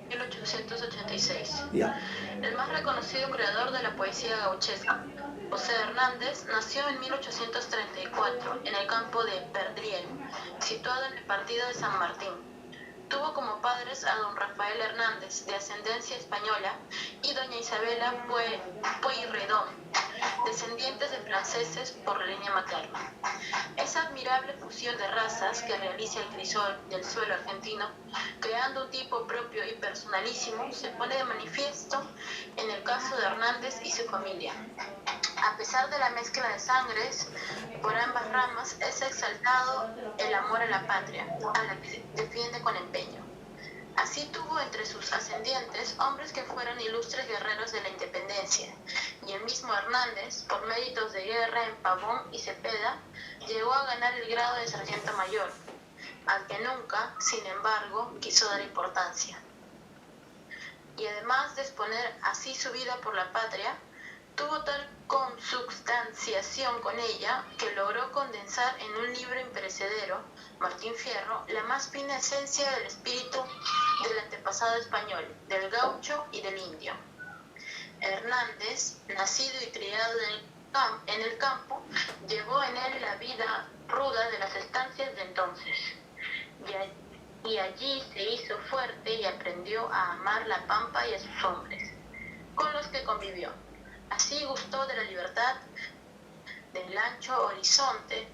1834-1886. Ya. El más reconocido creador de la poesía gauchesca, José Hernández, nació en 1834 en el campo de Perdriel, situado en el partido de San Martín. Tuvo como padres a don Rafael Hernández, de ascendencia española, y doña Isabela Pueyrredón, descendientes de franceses por la línea materna. Esa admirable fusión de razas que realiza el crisol del suelo argentino, creando un tipo propio y personalísimo, se pone de manifiesto en el caso de Hernández y su familia. A pesar de la mezcla de sangres por ambas ramas, es exaltado el amor a la patria, a la que defiende con empeño. Así tuvo entre sus ascendientes hombres que fueron ilustres guerreros de la independencia, y el mismo Hernández, por méritos de guerra en Pavón y Cepeda, llegó a ganar el grado de sargento mayor, al que nunca, sin embargo, quiso dar importancia. Y además de exponer así su vida por la patria, tuvo tal consubstanciación con ella que logró condensar en un libro imperecedero, Martín Fierro, la más fina esencia del espíritu del antepasado español, del gaucho y del indio. Hernández, nacido y criado en el campo, llevó en él la vida ruda de las estancias de entonces, y allí se hizo fuerte y aprendió a amar la pampa y a sus hombres, con los que convivió. Así gustó de la libertad, del ancho horizonte.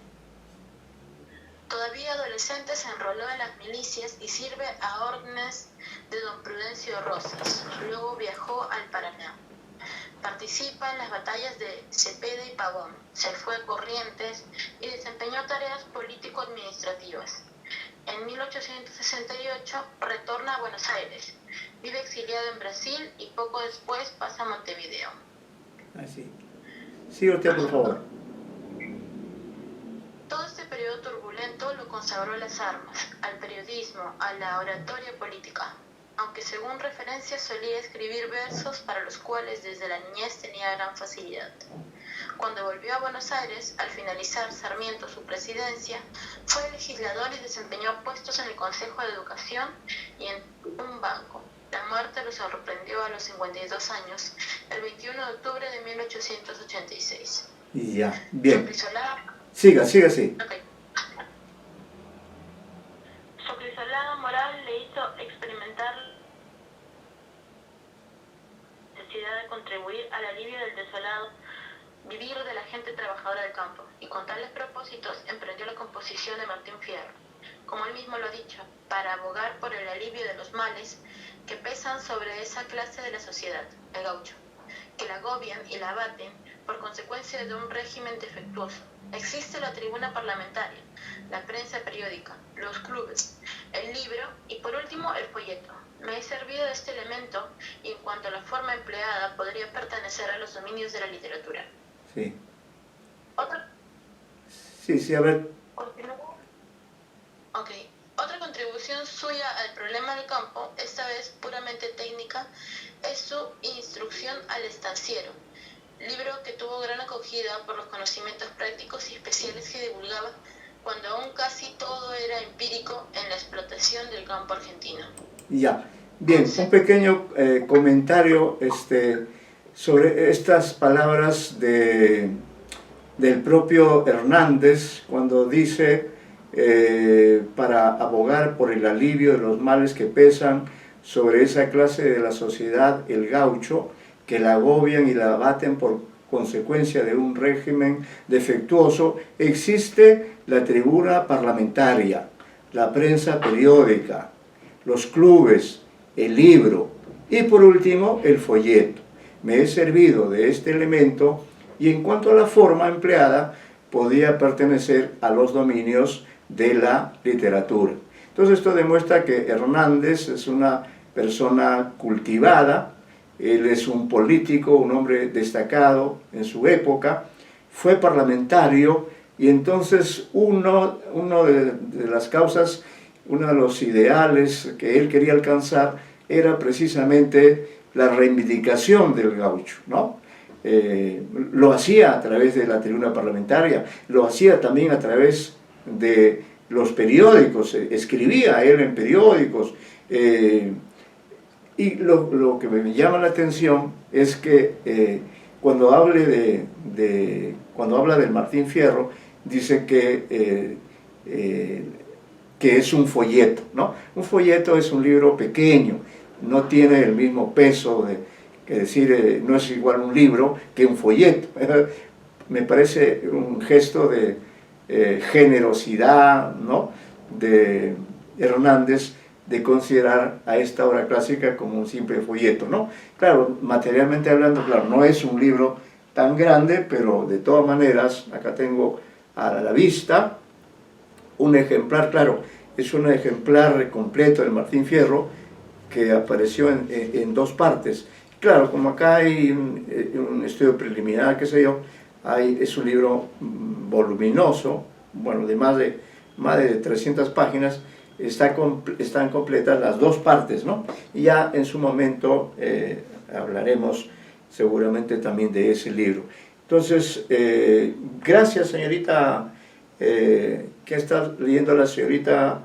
Todavía adolescente se enroló en las milicias y sirve a órdenes de don Prudencio Rosas. Luego viajó al Paraná. Participa en las batallas de Cepeda y Pavón. Se fue a Corrientes y desempeñó tareas político-administrativas. En 1868 retorna a Buenos Aires. Vive exiliado en Brasil y poco después pasa a Montevideo. Así. Sí, usted, por favor. Todo este periodo turbulento lo consagró a las armas, al periodismo, a la oratoria política, aunque según referencias solía escribir versos para los cuales desde la niñez tenía gran facilidad. Cuando volvió a Buenos Aires, al finalizar Sarmiento su presidencia, fue legislador y desempeñó puestos en el Consejo de Educación y en un banco. La muerte lo sorprendió a los 52 años, el 21 de octubre de 1886. Ya, bien. Su Siga, sí. Okay. Su acrisolada moral le hizo experimentar la necesidad de contribuir al alivio del desolado vivir de la gente trabajadora del campo, y con tales propósitos emprendió la composición de Martín Fierro, como él mismo lo ha dicho, para abogar por el alivio de los males que pesan sobre esa clase de la sociedad, el gaucho, que la agobian y la abaten por consecuencia de un régimen defectuoso. Existe la tribuna parlamentaria, la prensa periódica, los clubes, el libro y por último el folleto. Me he servido de este elemento y en cuanto a la forma empleada podría pertenecer a los dominios de la literatura. Sí. ¿Otra? Sí, a ver. Ok. Otra contribución suya al problema del campo, esta vez puramente técnica, es su Instrucción al estanciero, libro que tuvo gran acogida por los conocimientos prácticos y especiales que divulgaba cuando aún casi todo era empírico en la explotación del campo argentino. Ya, bien, un pequeño comentario sobre estas palabras del propio Hernández cuando dice para abogar por el alivio de los males que pesan sobre esa clase de la sociedad, el gaucho, que la agobian y la abaten por consecuencia de un régimen defectuoso. Existe la tribuna parlamentaria, la prensa periódica, los clubes, el libro y por último el folleto. Me he servido de este elemento y en cuanto a la forma empleada podía pertenecer a los dominios de la literatura. Entonces esto demuestra que Hernández es una persona cultivada, él es un político, un hombre destacado en su época, fue parlamentario y entonces uno de las causas, uno de los ideales que él quería alcanzar era precisamente la reivindicación del gaucho, ¿no? Lo hacía a través de la tribuna parlamentaria, lo hacía también a través de los periódicos, escribía él en periódicos, Y lo que me llama la atención es que cuando habla del Martín Fierro, dice que es un folleto, ¿no? Un folleto es un libro pequeño, no tiene el mismo peso que decir, no es igual un libro que un folleto. Me parece un gesto de generosidad, ¿no?, de Hernández, de considerar a esta obra clásica como un simple folleto, ¿no? Claro, materialmente hablando, claro, no es un libro tan grande, pero de todas maneras, acá tengo a la vista un ejemplar, claro, es un ejemplar completo del Martín Fierro que apareció en dos partes. Claro, como acá hay un estudio preliminar, qué sé yo, es un libro voluminoso, bueno, de más de 300 páginas, están completas las dos partes, ¿no? Y ya en su momento hablaremos seguramente también de ese libro. Entonces, gracias, señorita, que está leyendo la señorita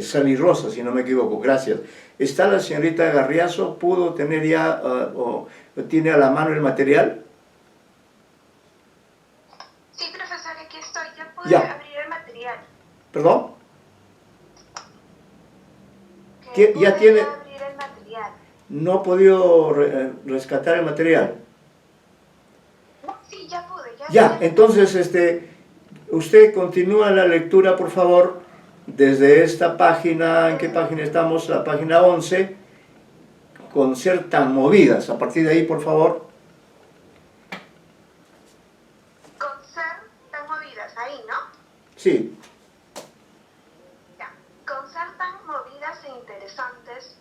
Sally Rosa, si no me equivoco, gracias. ¿Está la señorita Garriazo? ¿Pudo tener ya o tiene a la mano el material? Sí, profesor, aquí estoy, ya pude abrir el material. ¿Perdón? Ya tiene... abrir el material. ¿No ha podido rescatar el material? Sí, ya pude. Ya, entonces usted continúa la lectura, por favor, desde esta página. ¿En qué página estamos? La página 11, con Ser tan movidas. A partir de ahí, por favor. Con Ser tan movidas, ahí, ¿no? Sí. Con ser tan movidas e interesantes,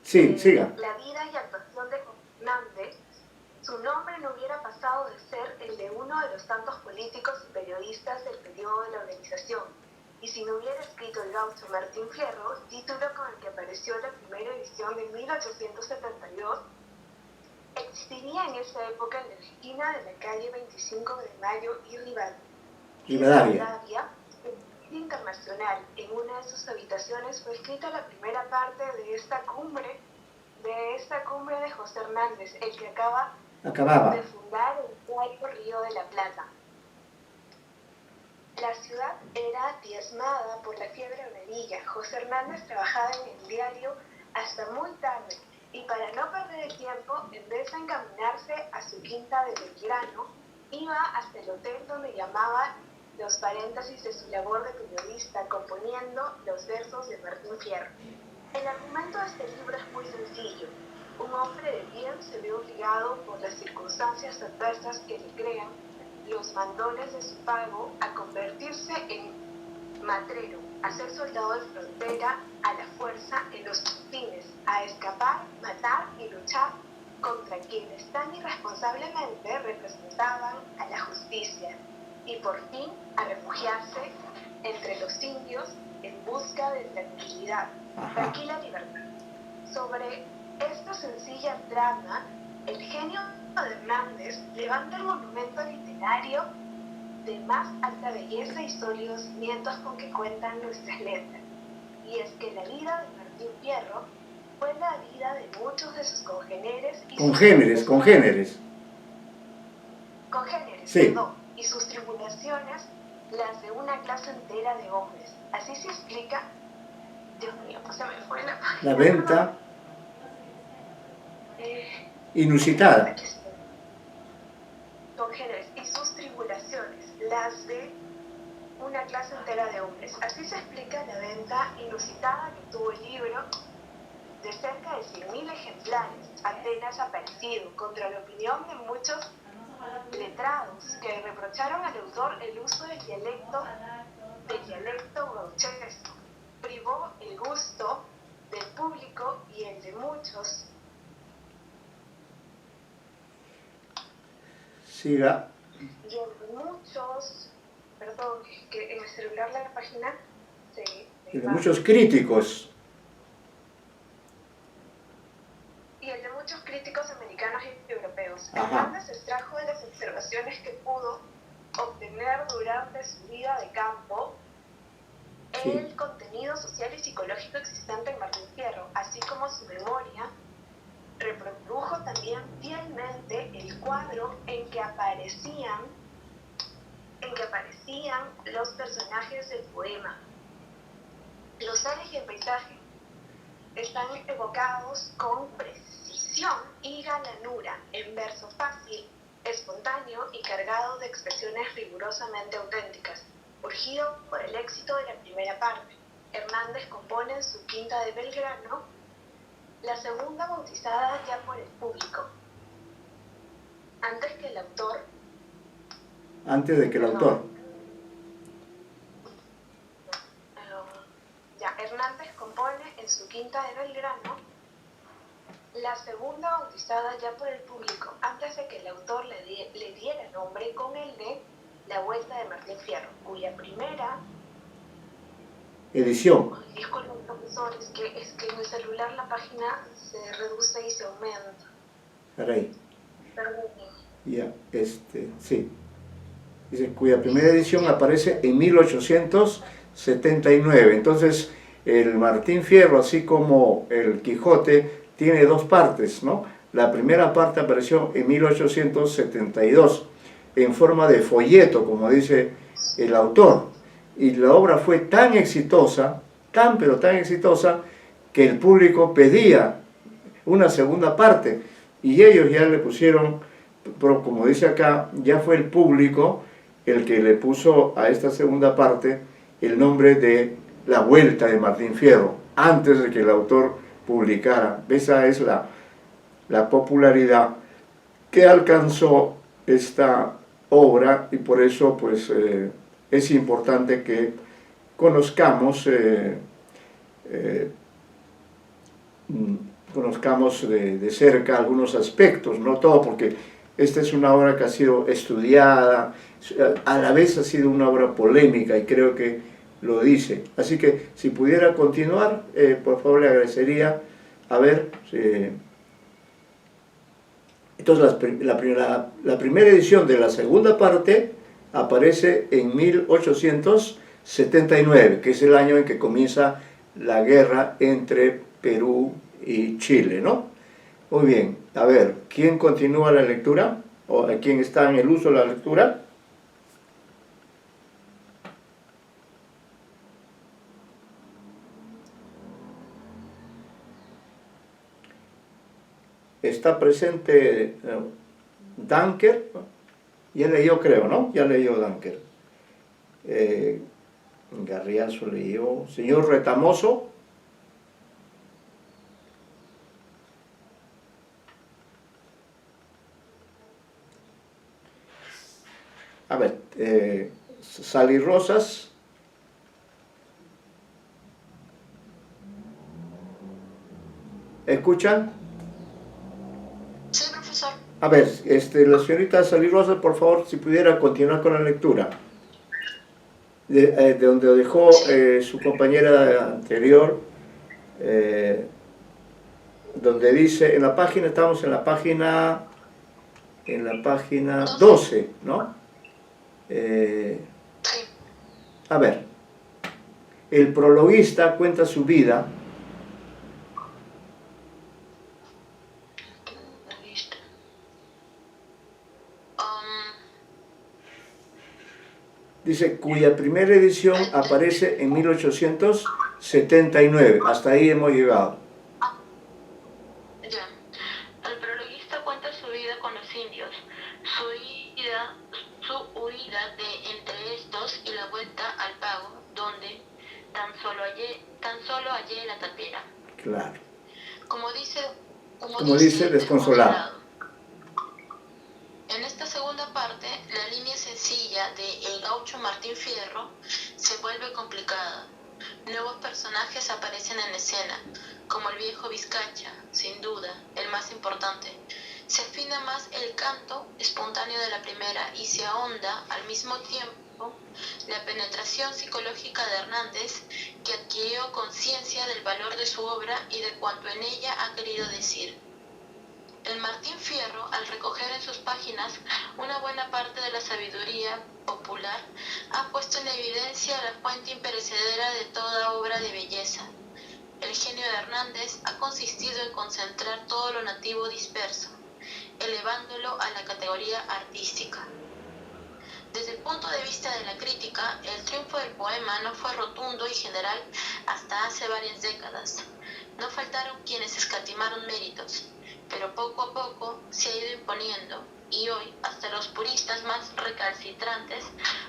sí, siga. La vida y actuación de Hernández, su nombre no hubiera pasado de ser el de uno de los tantos políticos y periodistas del periodo de la organización, y si no hubiera escrito el gaucho Martín Fierro, título con el que apareció la primera edición de 1872, existiría en esa época en la esquina de la calle 25 de Mayo y Rivadavia, internacional. En una de sus habitaciones fue escrita la primera parte de esta cumbre de José Hernández, el que acababa de fundar el Diario Río de la Plata. La ciudad era diezmada por la fiebre amarilla. José Hernández trabajaba en el diario hasta muy tarde, y para no perder el tiempo, en vez de encaminarse a su quinta de Belgrano, iba hasta el hotel donde llamaba los paréntesis de su labor de periodista, componiendo los versos de Martín Fierro. El argumento de este libro es muy sencillo. Un hombre de bien se ve obligado por las circunstancias adversas que le crean los mandones de su pago a convertirse en matrero, a ser soldado de frontera a la fuerza en los fines, a escapar, matar y luchar contra quienes tan irresponsablemente representaban a la justicia, y por fin a refugiarse entre los indios en busca de tranquilidad, tranquila libertad. Sobre esta sencilla trama, el genio de Hernández levanta el monumento literario de más alta belleza y sólidos cimientos con que cuentan nuestras letras. Y es que la vida de Martín Fierro fue la vida de muchos de sus congéneres. Sí. Y sus tribulaciones, las de una clase entera de hombres. Así se explica. Dios mío, pues se me fue la página. La venta inusitada. Congéneres y sus tribulaciones, las de una clase entera de hombres. Así se explica la venta inusitada que tuvo el libro, de cerca de 100.000 ejemplares, apenas aparecido, contra la opinión de muchos letrados que reprocharon al autor el uso del dialecto gauchesco. Privó el gusto del público y el de muchos. Siga. Y el de muchos, perdón, que en el celular la página y de muchos críticos. Y el de muchos críticos americanos y europeos. Hernández extrajo de las observaciones que pudo obtener durante su vida de campo el contenido social y psicológico existente en Martín Fierro, así como su memoria, reprodujo también fielmente el cuadro en que aparecían los personajes del poema. Los seres y el paisaje están evocados con precisión y galanura, en verso fácil, espontáneo y cargado de expresiones rigurosamente auténticas. Urgido por el éxito de la primera parte, Hernández compone en su Quinta de Belgrano, la segunda bautizada ya por el público. Antes de que el autor. Hernández compone en su Quinta de Belgrano, la segunda bautizada ya por el público, antes de que el autor le diera nombre con el de La Vuelta de Martín Fierro, cuya primera edición. Disculpen, profesor, es que en el celular la página se reduce y se aumenta. Caray. Perdón. Ya, sí. Dice, cuya primera edición aparece en 1879. Entonces, el Martín Fierro, así como el Quijote, tiene dos partes, ¿no? La primera parte apareció en 1872, en forma de folleto, como dice el autor. Y la obra fue tan exitosa, pero tan exitosa, que el público pedía una segunda parte. Y ellos ya le pusieron, pero como dice acá, ya fue el público el que le puso a esta segunda parte el nombre de La Vuelta de Martín Fierro, antes de que el autor publicara. Esa es la popularidad que alcanzó esta obra, y por eso pues es importante que conozcamos de cerca algunos aspectos, no todo, porque esta es una obra que ha sido estudiada, a la vez ha sido una obra polémica, y creo que lo dice. Así que si pudiera continuar, por favor le agradecería. A ver, entonces la primera edición de la segunda parte aparece en 1879, que es el año en que comienza la guerra entre Perú y Chile, ¿no? Muy bien, a ver, ¿quién continúa la lectura? ¿O quién está en el uso de la lectura? Está presente Danker, ya leyó, creo, ¿no? Ya leyó Danker. Garriazo leyó. Señor Retamoso. A ver, Sally Rosas. ¿Escuchan? Sí, profesor. A ver, la señorita Sally Rosas, por favor, si pudiera continuar con la lectura. De donde dejó su compañera anterior, donde dice, en la página, estamos en la página 12, ¿no? A ver, el prologuista cuenta su vida. Dice, cuya primera edición aparece en 1879. Hasta ahí hemos llegado. Ya. El prologuista cuenta su vida con los indios, su huida de entre estos y la vuelta al pago, donde tan solo hallé la tapera. Claro. Como dice Desconsolado. En esta segunda parte, la línea sencilla de El Gaucho Martín Fierro se vuelve complicada. Nuevos personajes aparecen en escena, como el viejo Vizcacha, sin duda, el más importante. Se afina más el canto espontáneo de la primera y se ahonda al mismo tiempo la penetración psicológica de Hernández, que adquirió conciencia del valor de su obra y de cuanto en ella ha querido decir. El Martín Fierro, al recoger en sus páginas una buena parte de la sabiduría popular, ha puesto en evidencia la fuente imperecedera de toda obra de belleza. El genio de Hernández ha consistido en concentrar todo lo nativo disperso, elevándolo a la categoría artística. Desde el punto de vista de la crítica, el triunfo del poema no fue rotundo y general hasta hace varias décadas. No faltaron quienes escatimaron méritos, pero poco a poco se ha ido imponiendo, y hoy hasta los puristas más recalcitrantes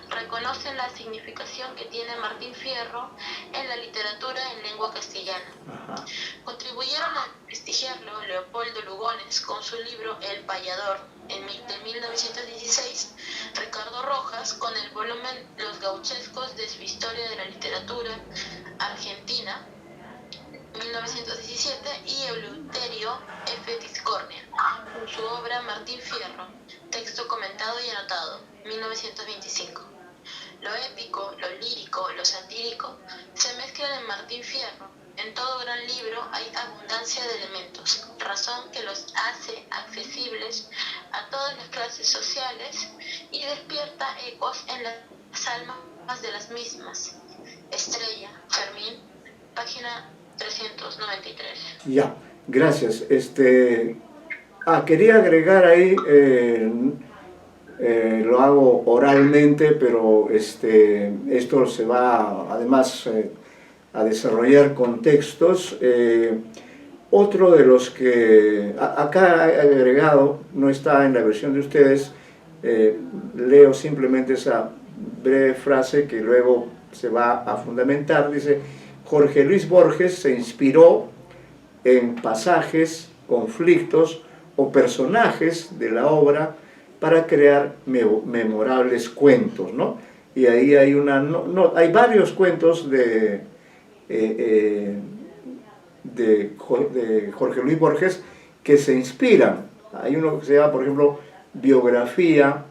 reconocen la significación que tiene Martín Fierro en la literatura en lengua castellana. Contribuyeron a prestigiarlo Leopoldo Lugones con su libro El Payador de 1916, Ricardo Rojas con el volumen Los Gauchescos de su Historia de la Literatura Argentina 1917 y Eleuterio F. Discordia con su obra Martín Fierro, texto comentado y anotado 1925. Lo épico, lo lírico, lo satírico se mezclan en Martín Fierro. En todo gran libro hay abundancia de elementos, razón que los hace accesibles a todas las clases sociales y despierta ecos en las almas de las mismas. Estrella, Fermín, página 393. Ya, gracias. Quería agregar ahí, lo hago oralmente, pero esto se va además a desarrollar con textos. Otro de los que acá he agregado, no está en la versión de ustedes, leo simplemente esa breve frase que luego se va a fundamentar. Dice: Jorge Luis Borges se inspiró en pasajes, conflictos o personajes de la obra para crear memorables cuentos, ¿no? Y ahí hay hay varios cuentos de Jorge Luis Borges que se inspiran. Hay uno que se llama, por ejemplo, Biografía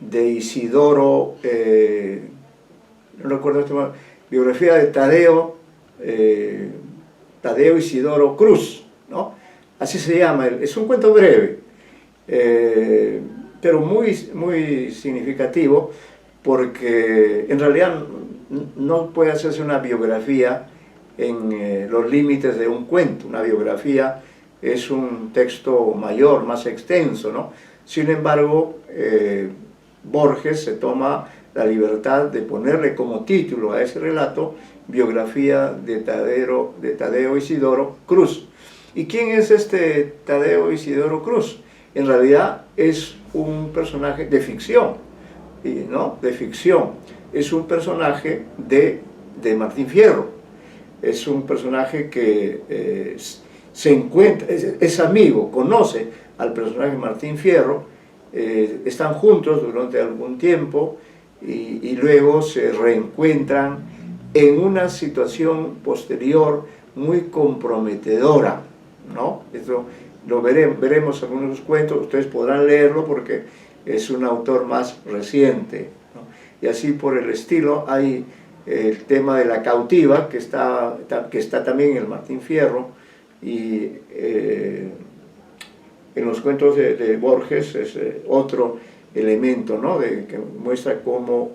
de Isidoro, no recuerdo, Biografía de Tadeo Isidoro Cruz, ¿no? Así se llama, es un cuento breve, pero muy significativo, porque en realidad no puede hacerse una biografía en los límites de un cuento. Una biografía es un texto mayor, más extenso, ¿no? Sin embargo, Borges se toma la libertad de ponerle como título a ese relato Biografía de Tadeo Isidoro Cruz. ¿Y quién es este Tadeo Isidoro Cruz? En realidad es un personaje de ficción, ¿no? De ficción. Es un personaje de Martín Fierro. Es un personaje que se encuentra, es amigo, conoce al personaje Martín Fierro, están juntos durante algún tiempo y luego se reencuentran en una situación posterior muy comprometedora, ¿no? Esto lo veremos en algunos cuentos, ustedes podrán leerlo porque es un autor más reciente, ¿no? Y así por el estilo. Hay el tema de la cautiva, que está también en el Martín Fierro, y en los cuentos de Borges es otro elemento, ¿no? Que muestra cómo,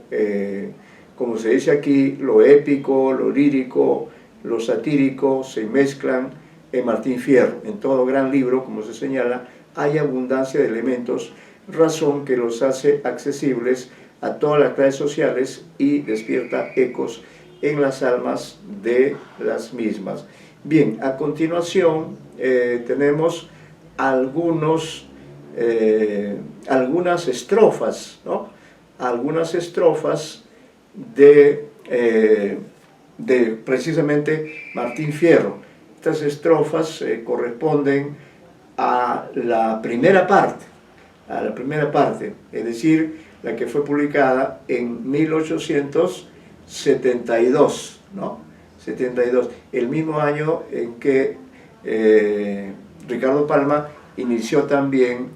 como se dice aquí, lo épico, lo lírico, lo satírico se mezclan en Martín Fierro. En todo gran libro, como se señala, hay abundancia de elementos, razón que los hace accesibles a todas las clases sociales y despierta ecos en las almas de las mismas. Bien, a continuación tenemos algunas estrofas, ¿no? Algunas estrofas de precisamente Martín Fierro. Estas estrofas corresponden a la primera parte, es decir, la que fue publicada en 1872, ¿no? 72, el mismo año en que Ricardo Palma inició también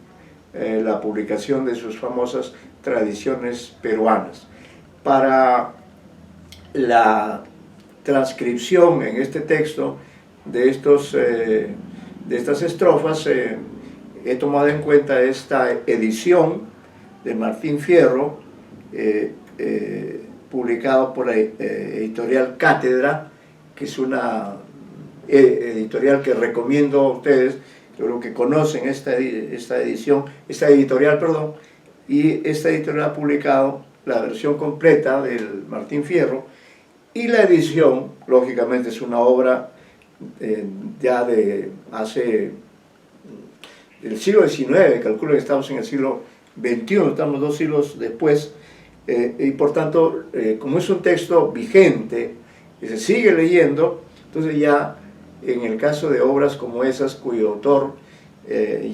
la publicación de sus famosas Tradiciones Peruanas. Para la transcripción en este texto de estos de estas estrofas he tomado en cuenta esta edición de Martín Fierro, publicado por la editorial Cátedra, que es una editorial que recomiendo a ustedes. Yo creo que conocen esta editorial, y esta editorial ha publicado la versión completa del Martín Fierro, y la edición, lógicamente, es una obra ya de hace del siglo XIX, calculo que estamos en el siglo XXI, estamos 2 siglos después, y por tanto, como es un texto vigente, que se sigue leyendo, entonces ya en el caso de obras como esas, cuyo autor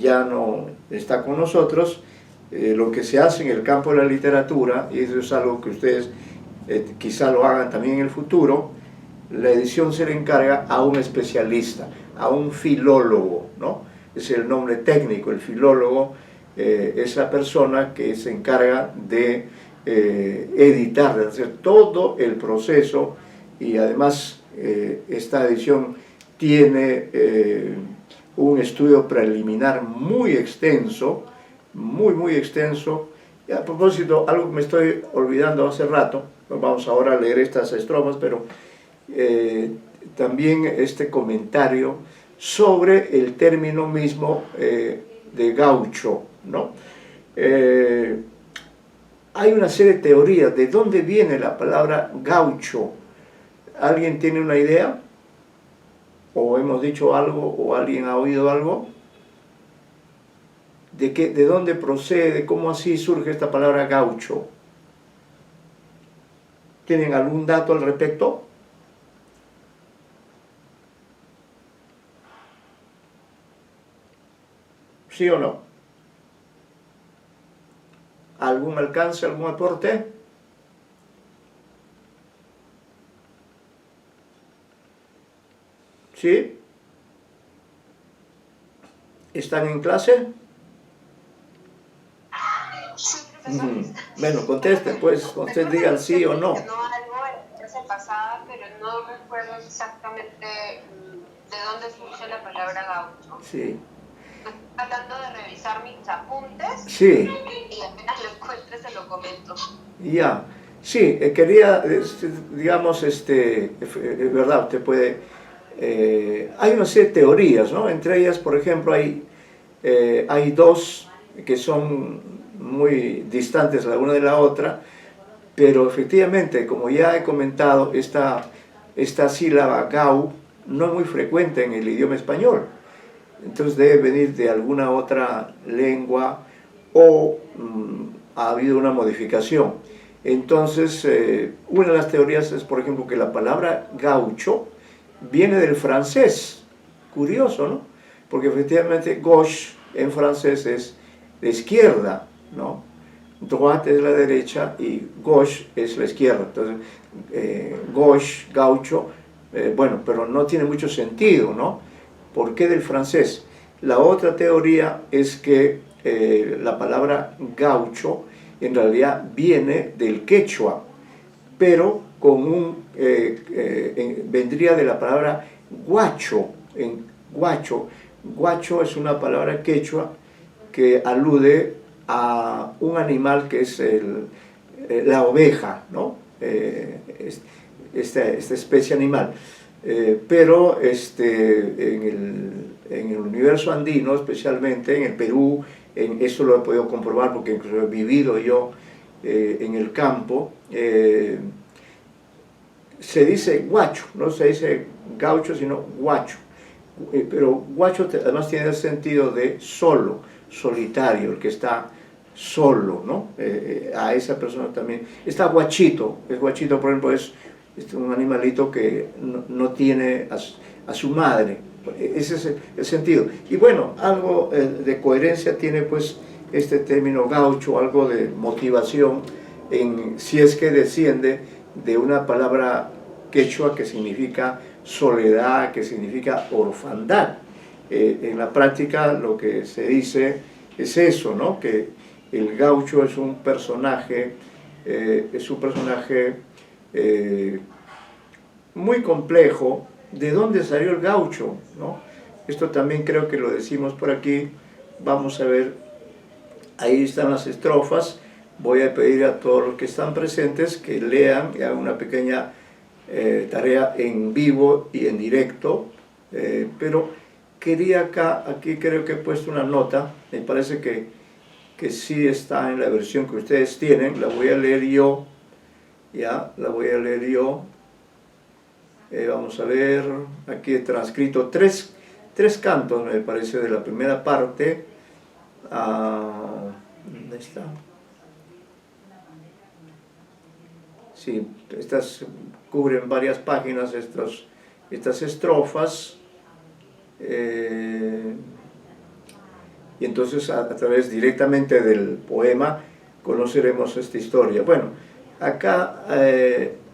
ya no está con nosotros, lo que se hace en el campo de la literatura, y eso es algo que ustedes quizá lo hagan también en el futuro, la edición se le encarga a un especialista, a un filólogo, ¿no? Es el nombre técnico. El filólogo es la persona que se encarga de editar, de hacer todo el proceso, y además esta edición tiene un estudio preliminar muy extenso, muy extenso. Y a propósito, algo que me estoy olvidando hace rato, vamos ahora a leer estas estrofas, pero también este comentario sobre el término mismo de gaucho, ¿no? Hay una serie de teorías de dónde viene la palabra gaucho. ¿Alguien tiene una idea? ¿O hemos dicho algo? ¿O alguien ha oído algo? ¿De dónde procede? ¿Cómo así surge esta palabra gaucho? ¿Tienen algún dato al respecto? ¿Sí o no? ¿Algún alcance, algún aporte? ¿Sí? ¿Están en clase? Sí, profesor. Bueno, contesten, pues, ustedes digan sí o no. No, algo en la clase pasada, pero no recuerdo exactamente de dónde surge la palabra gaucho. Sí. Estoy hablando de revisar mis apuntes. Sí. Y apenas lo encuentre se lo comento. Ya. Sí, quería, digamos, es verdad, usted puede... hay una serie de teorías, ¿no? Entre ellas, por ejemplo, hay 2 que son muy distantes la una de la otra, pero efectivamente, como ya he comentado, esta sílaba gau no es muy frecuente en el idioma español, entonces debe venir de alguna otra lengua o ha habido una modificación. Entonces, una de las teorías es, por ejemplo, que la palabra gaucho viene del francés. Curioso, ¿no? Porque efectivamente gauche en francés es de izquierda, ¿no? Droite es la derecha y gauche es la izquierda. Entonces, gauche, gaucho, bueno, pero no tiene mucho sentido, ¿no? ¿Por qué del francés? La otra teoría es que la palabra gaucho en realidad viene del quechua, pero con vendría de la palabra guacho. Guacho es una palabra quechua que alude a un animal que es la oveja, ¿no? Esta especie animal. Pero en el universo andino, especialmente en el Perú, eso lo he podido comprobar porque incluso he vivido yo en el campo, se dice guacho, no se dice gaucho, sino guacho. Pero guacho además tiene el sentido de solo, solitario, el que está solo, ¿no? A esa persona también. Está guachito, el guachito, por ejemplo, es un animalito que no tiene a su madre. Ese es el sentido. Y bueno, algo de coherencia tiene pues este término gaucho, algo de motivación, si es que desciende de una palabra quechua que significa soledad, que significa orfandad. En la práctica lo que se dice es eso, ¿no? Que el gaucho es un personaje muy complejo. ¿De dónde salió el gaucho? ¿No? Esto también creo que lo decimos por aquí. Vamos a ver, ahí están las estrofas. Voy a pedir a todos los que están presentes que lean y hagan una pequeña tarea en vivo y en directo, pero quería aquí creo que he puesto una nota, me parece que sí está en la versión que ustedes tienen, la voy a leer yo, ya, la voy a leer yo. Vamos a ver, aquí he transcrito tres cantos, me parece, de la primera parte. ¿Dónde está? Sí, estas cubren varias páginas, estas estrofas. Y entonces a través directamente del poema conoceremos esta historia. Bueno, acá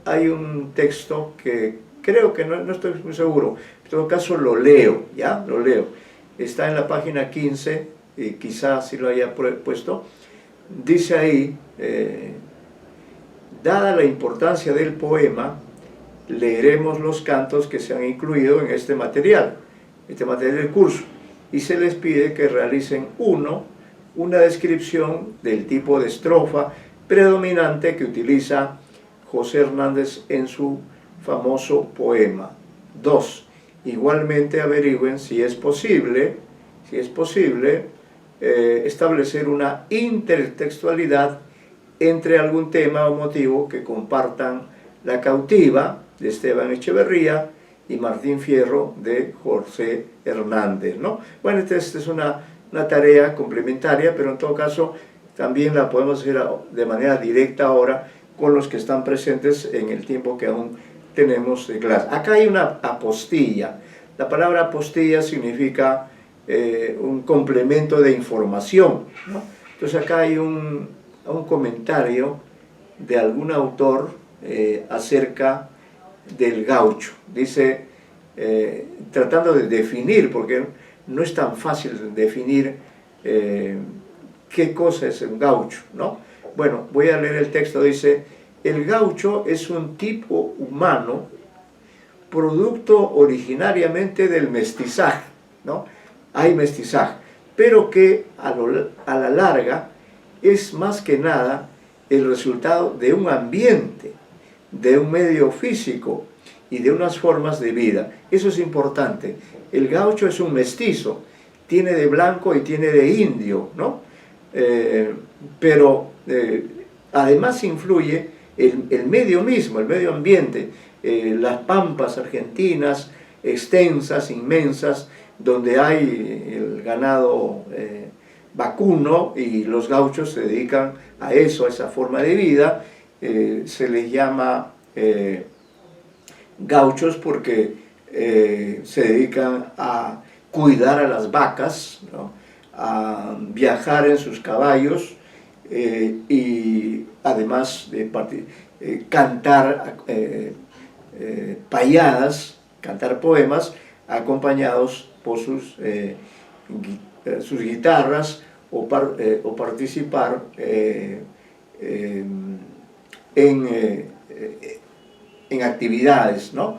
hay un texto que creo que no estoy muy seguro, en todo caso lo leo, ¿ya? Lo leo. Está en la página 15, y quizás si lo haya puesto. Dice ahí, dada la importancia del poema, leeremos los cantos que se han incluido en este material del curso, y se les pide que realicen una descripción del tipo de estrofa predominante que utiliza José Hernández en su famoso poema. 2. Igualmente averigüen si es posible establecer una intertextualidad entre algún tema o motivo que compartan La cautiva, de Esteban Echeverría, y Martín Fierro, de José Hernández, ¿no? Bueno, esta es una tarea complementaria, pero en todo caso también la podemos hacer de manera directa ahora con los que están presentes en el tiempo que aún tenemos de clase. Acá hay una apostilla. La palabra apostilla significa un complemento de información, ¿no? Entonces acá hay un comentario de algún autor acerca del gaucho. Dice, tratando de definir, porque no es tan fácil definir qué cosa es un gaucho, ¿no? Bueno, voy a leer el texto. Dice, el gaucho es un tipo humano producto originariamente del mestizaje, ¿no? Hay mestizaje, pero que a la larga es más que nada el resultado de un ambiente, de un medio físico y de unas formas de vida. Eso es importante. El gaucho es un mestizo, tiene de blanco y tiene de indio, ¿no? Pero además influye el medio mismo, el medio ambiente, las pampas argentinas extensas, inmensas, donde hay el ganado vacuno, y los gauchos se dedican a eso, a esa forma de vida. Se les llama gauchos porque se dedican a cuidar a las vacas, ¿no? A viajar en sus caballos, y además de cantar payadas, cantar poemas acompañados por sus guitarras, o participar en actividades, ¿no?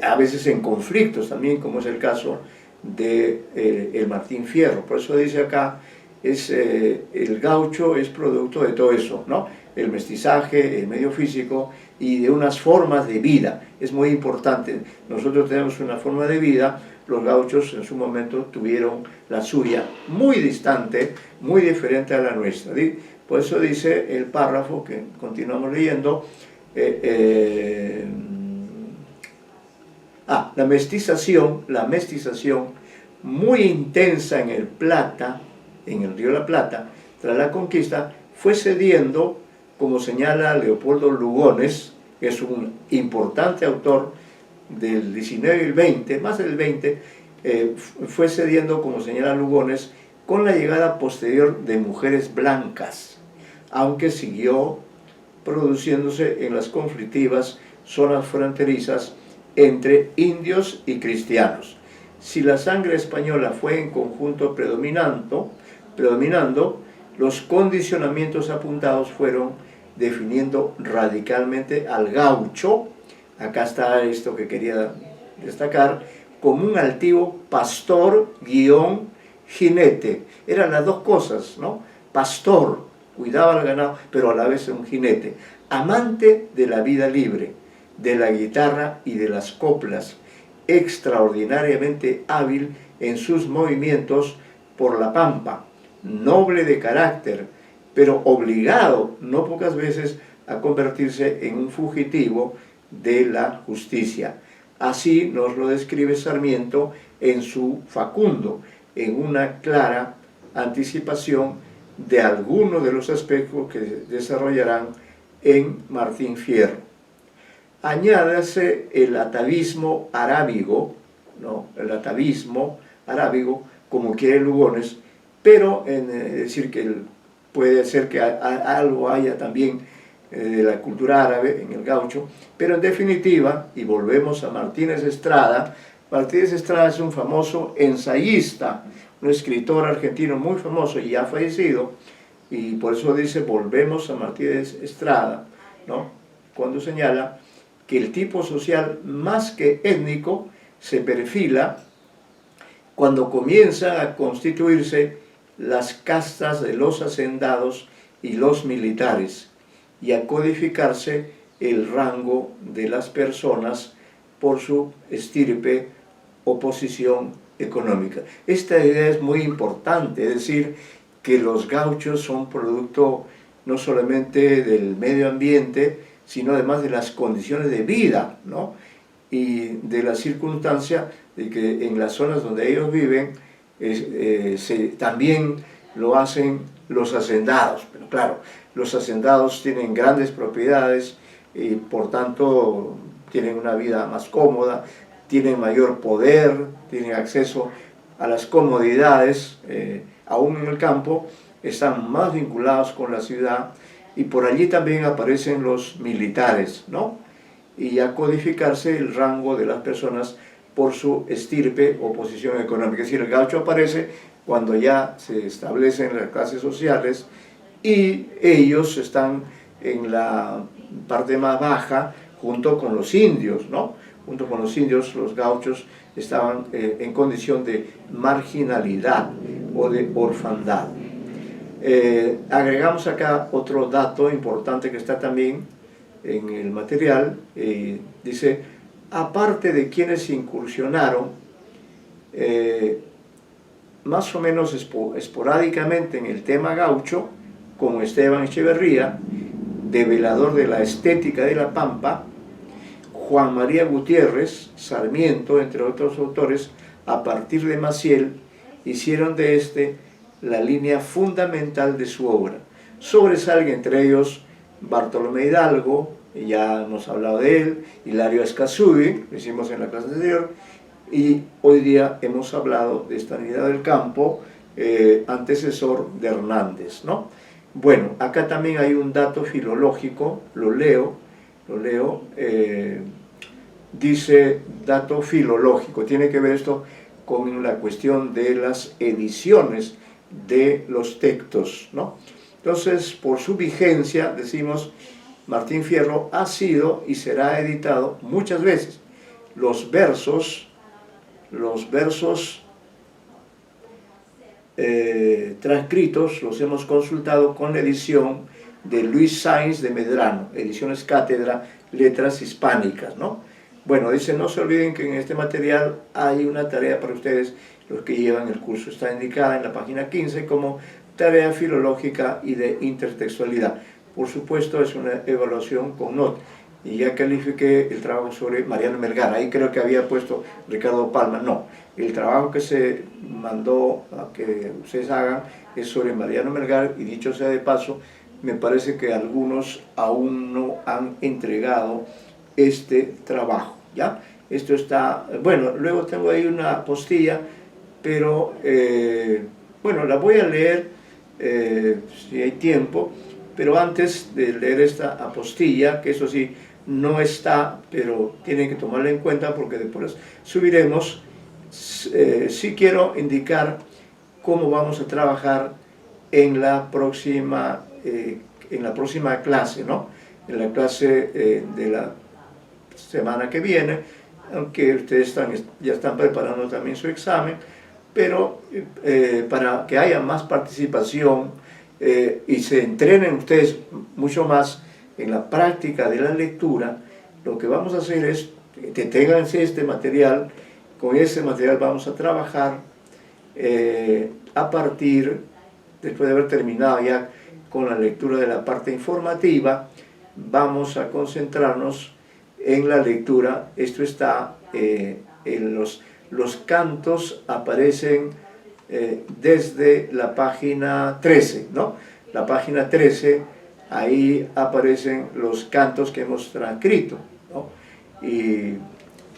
A veces en conflictos también, como es el caso de el Martín Fierro. Por eso dice acá, el gaucho es producto de todo eso, ¿no? El mestizaje, el medio físico y de unas formas de vida. Es muy importante. Nosotros tenemos una forma de vida, los gauchos en su momento tuvieron la suya, muy distante, muy diferente a la nuestra. Por eso dice el párrafo que continuamos leyendo, la mestización muy intensa en el Plata, en el río La Plata, tras la conquista, fue cediendo, como señala Leopoldo Lugones, que es un importante autor del 19 y el 20, más del 20, fue cediendo, como señala Lugones, con la llegada posterior de mujeres blancas, aunque siguió produciéndose en las conflictivas zonas fronterizas entre indios y cristianos. Si la sangre española fue en conjunto predominando, los condicionamientos apuntados fueron definiendo radicalmente al gaucho. Acá está esto que quería destacar, como un altivo pastor guión jinete. Eran las dos cosas, ¿no? Pastor, cuidaba al ganado, pero a la vez un jinete. Amante de la vida libre, de la guitarra y de las coplas, extraordinariamente hábil en sus movimientos por la pampa, noble de carácter, pero obligado, no pocas veces, a convertirse en un fugitivo de la justicia. Así nos lo describe Sarmiento en su Facundo, en una clara anticipación de algunos de los aspectos que desarrollarán en Martín Fierro. Añádase el atavismo arábigo, ¿no? El atavismo arábigo, como quiere Lugones, pero es decir que puede ser que algo haya también de la cultura árabe en el gaucho, pero en definitiva, y volvemos a Martínez Estrada, Martínez Estrada es un famoso ensayista, un escritor argentino muy famoso y ya fallecido, y por eso dice, volvemos a Martínez Estrada, ¿no? Cuando señala que el tipo social más que étnico se perfila cuando comienzan a constituirse las castas de los hacendados y los militares, y a codificarse el rango de las personas por su estirpe o posición económica. Esta idea es muy importante, es decir, que los gauchos son producto no solamente del medio ambiente, sino además de las condiciones de vida, ¿no? Y de la circunstancia de que en las zonas donde ellos viven también lo hacen los hacendados. Pero claro, los hacendados tienen grandes propiedades y por tanto tienen una vida más cómoda, tienen mayor poder, tienen acceso a las comodidades, aún en el campo, están más vinculados con la ciudad, y por allí también aparecen los militares, ¿no? Y a codificarse el rango de las personas por su estirpe o posición económica. Es decir, el gaucho aparece cuando ya se establecen las clases sociales y ellos están en la parte más baja junto con los indios, ¿no? Junto con los indios, los gauchos estaban en condición de marginalidad o de orfandad. Agregamos acá otro dato importante que está también en el material, dice, aparte de quienes incursionaron más o menos esporádicamente en el tema gaucho, como Esteban Echeverría, develador de la estética de la pampa, Juan María Gutiérrez, Sarmiento, entre otros autores, a partir de Maciel, hicieron de este la línea fundamental de su obra. Sobresalen entre ellos Bartolomé Hidalgo, ya hemos hablado de él, Hilario Escazú, lo hicimos en la clase anterior, y hoy día hemos hablado de Estanislao del Campo, antecesor de Hernández, ¿no? Bueno, acá también hay un dato filológico, lo leo, dice dato filológico, tiene que ver esto con la cuestión de las ediciones de los textos, ¿no? Entonces, por su vigencia, decimos, Martín Fierro ha sido y será editado muchas veces. Los versos transcritos los hemos consultado con la edición de Luis Sáenz de Medrano, Ediciones Cátedra, Letras Hispánicas, ¿no? Bueno, dice, no se olviden que en este material hay una tarea para ustedes, los que llevan el curso. Está indicada en la página 15 como tarea filológica y de intertextualidad. Por supuesto, es una evaluación con nota. Y ya califiqué el trabajo sobre Mariano Melgar. Ahí creo que había puesto Ricardo Palma. No, el trabajo que se mandó a que ustedes hagan es sobre Mariano Melgar, y dicho sea de paso, me parece que algunos aún no han entregado este trabajo, ¿ya? Esto está, bueno, luego tengo ahí una apostilla, pero, bueno, la voy a leer si hay tiempo, pero antes de leer esta apostilla, que eso sí, no está, pero tienen que tomarla en cuenta porque después subiremos, sí quiero indicar cómo vamos a trabajar en la próxima clase, ¿no? En la clase de la semana que viene, aunque ustedes ya están preparando también su examen, pero para que haya más participación y se entrenen ustedes mucho más en la práctica de la lectura, lo que vamos a hacer es que tengan este material, con ese material vamos a trabajar a partir, después de haber terminado ya con la lectura de la parte informativa, vamos a concentrarnos en la lectura. Esto está en los cantos aparecen desde la página 13, ¿no? La página 13, ahí aparecen los cantos que hemos transcrito, ¿no? Y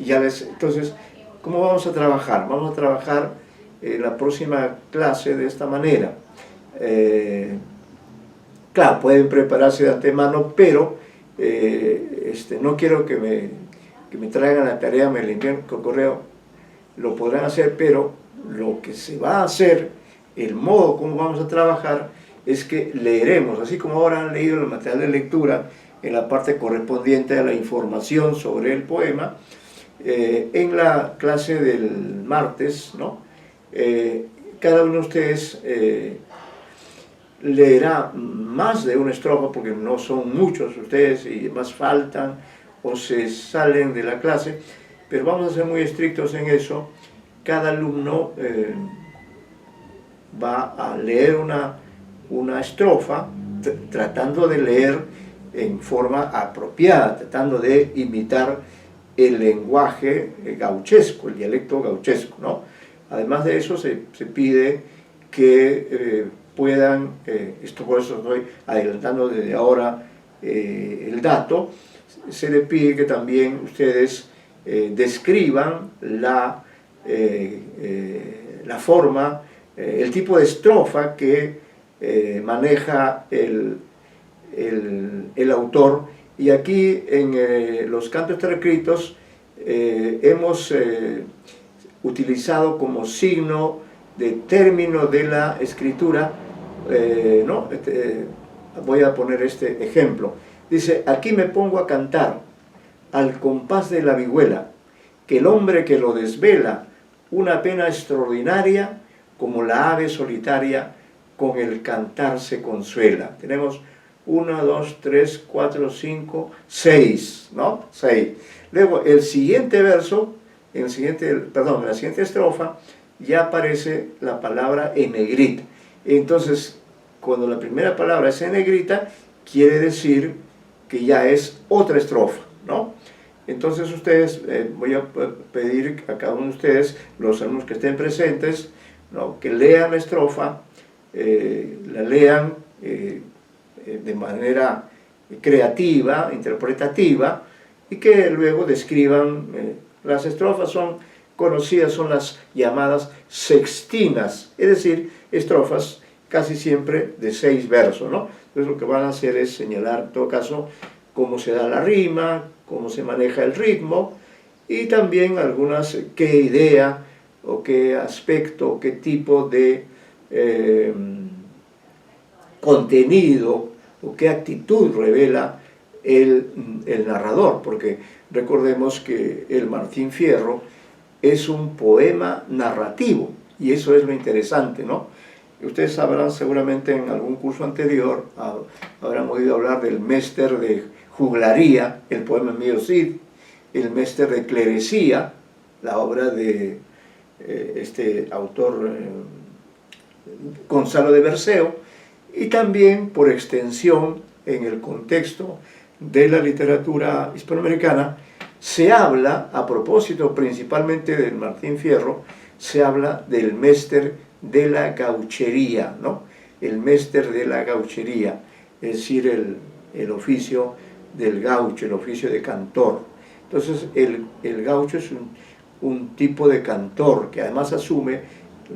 ya entonces, ¿cómo vamos a trabajar? Vamos a trabajar la próxima clase de esta manera. Claro, pueden prepararse de antemano, pero no quiero que me traigan la tarea, me la envíen por correo, lo podrán hacer, pero lo que se va a hacer, el modo como vamos a trabajar, es que leeremos, así como ahora han leído el material de lectura en la parte correspondiente a la información sobre el poema, en la clase del martes, ¿no? Cada uno de ustedes leerá más de una estrofa, porque no son muchos ustedes y más faltan o se salen de la clase, pero vamos a ser muy estrictos en eso. Cada alumno va a leer una estrofa tratando de leer en forma apropiada, tratando de imitar el lenguaje gauchesco, el dialecto gauchesco, ¿no? Además de eso se pide que puedan, por eso estoy adelantando desde ahora el dato, se le pide que también ustedes describan la forma, el tipo de estrofa que maneja el autor. Y aquí en los cantos transcritos hemos utilizado como signo de término de la escritura, ¿no? Voy a poner este ejemplo. Dice: aquí me pongo a cantar al compás de la vihuela, que el hombre que lo desvela una pena extraordinaria, como la ave solitaria con el cantar se consuela. Tenemos 1, 2, 3, 4, 5, 6, ¿no? 6. Luego el siguiente verso, en la siguiente estrofa, ya aparece la palabra en negrita. Entonces, cuando la primera palabra es en negrita, quiere decir que ya es otra estrofa, ¿no? Entonces ustedes, voy a pedir a cada uno de ustedes, los alumnos que estén presentes, ¿no?, que lean la estrofa, la lean de manera creativa, interpretativa, y que luego describan. Las estrofas son conocidas, son las llamadas sextinas, es decir, estrofas casi siempre de 6 versos, ¿no? Entonces lo que van a hacer es señalar, en todo caso, cómo se da la rima, cómo se maneja el ritmo, y también algunas, qué idea o qué aspecto, qué tipo de contenido o qué actitud revela el narrador, porque recordemos que el Martín Fierro es un poema narrativo, y eso es lo interesante, ¿no? Ustedes sabrán seguramente en algún curso anterior, habrán oído hablar del Mester de Juglaría, el poema Mío Cid, el Mester de Clerecía, la obra de este autor Gonzalo de Berceo, y también por extensión en el contexto de la literatura hispanoamericana se habla, a propósito principalmente del Martín Fierro, se habla del Mester de la Gauchería, ¿no? El Mester de la Gauchería, es decir, el oficio del gaucho, el oficio de cantor. Entonces el gaucho es un tipo de cantor que además asume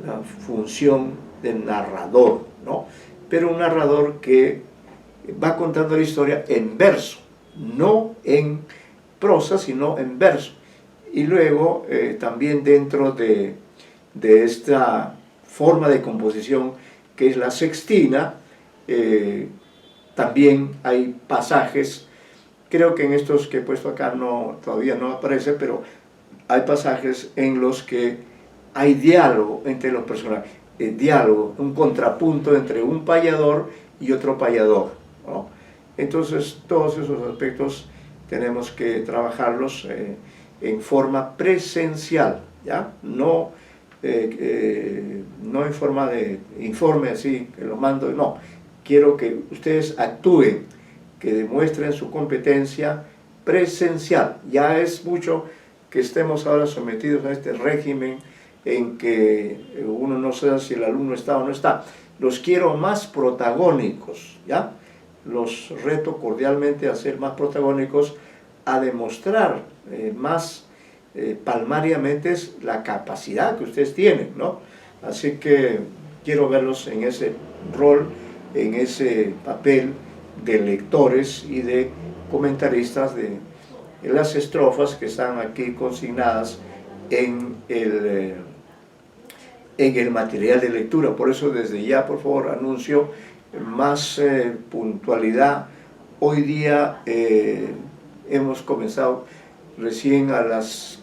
la función de narrador, ¿no? Pero un narrador que va contando la historia en verso, no en prosa, sino en verso. Y luego también dentro de esta forma de composición que es la sextina, también hay pasajes, creo que en estos que he puesto acá todavía no aparece, pero hay pasajes en los que hay diálogo entre los personajes, diálogo, un contrapunto entre un payador y otro payador, ¿no? Entonces, todos esos aspectos tenemos que trabajarlos en forma presencial, ¿ya? No en forma de informe así, que lo mando, no. Quiero que ustedes actúen, que demuestren su competencia presencial. Ya es mucho que estemos ahora sometidos a este régimen en que uno no sabe si el alumno está o no está. Los quiero más protagónicos, ¿ya? Los reto cordialmente a ser más protagónicos, a demostrar más palmariamente la capacidad que ustedes tienen, ¿no? Así que quiero verlos en ese rol, en ese papel de lectores y de comentaristas de las estrofas que están aquí consignadas en el material de lectura. Por eso desde ya, por favor, anuncio más puntualidad. Hoy día hemos comenzado recién a las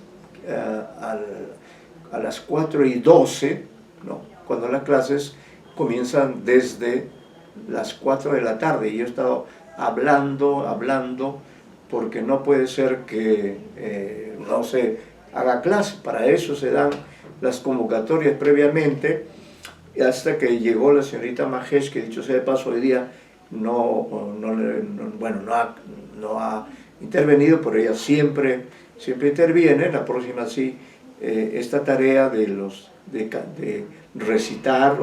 4:12, ¿no? Cuando las clases comienzan desde las 4 de la tarde, y yo he estado hablando, porque no puede ser que no se haga clase. Para eso se dan las convocatorias previamente, hasta que llegó la señorita Majesh, que dicho sea de paso, hoy día no ha intervenido, pero ella siempre interviene. La próxima sí, esta tarea de recitar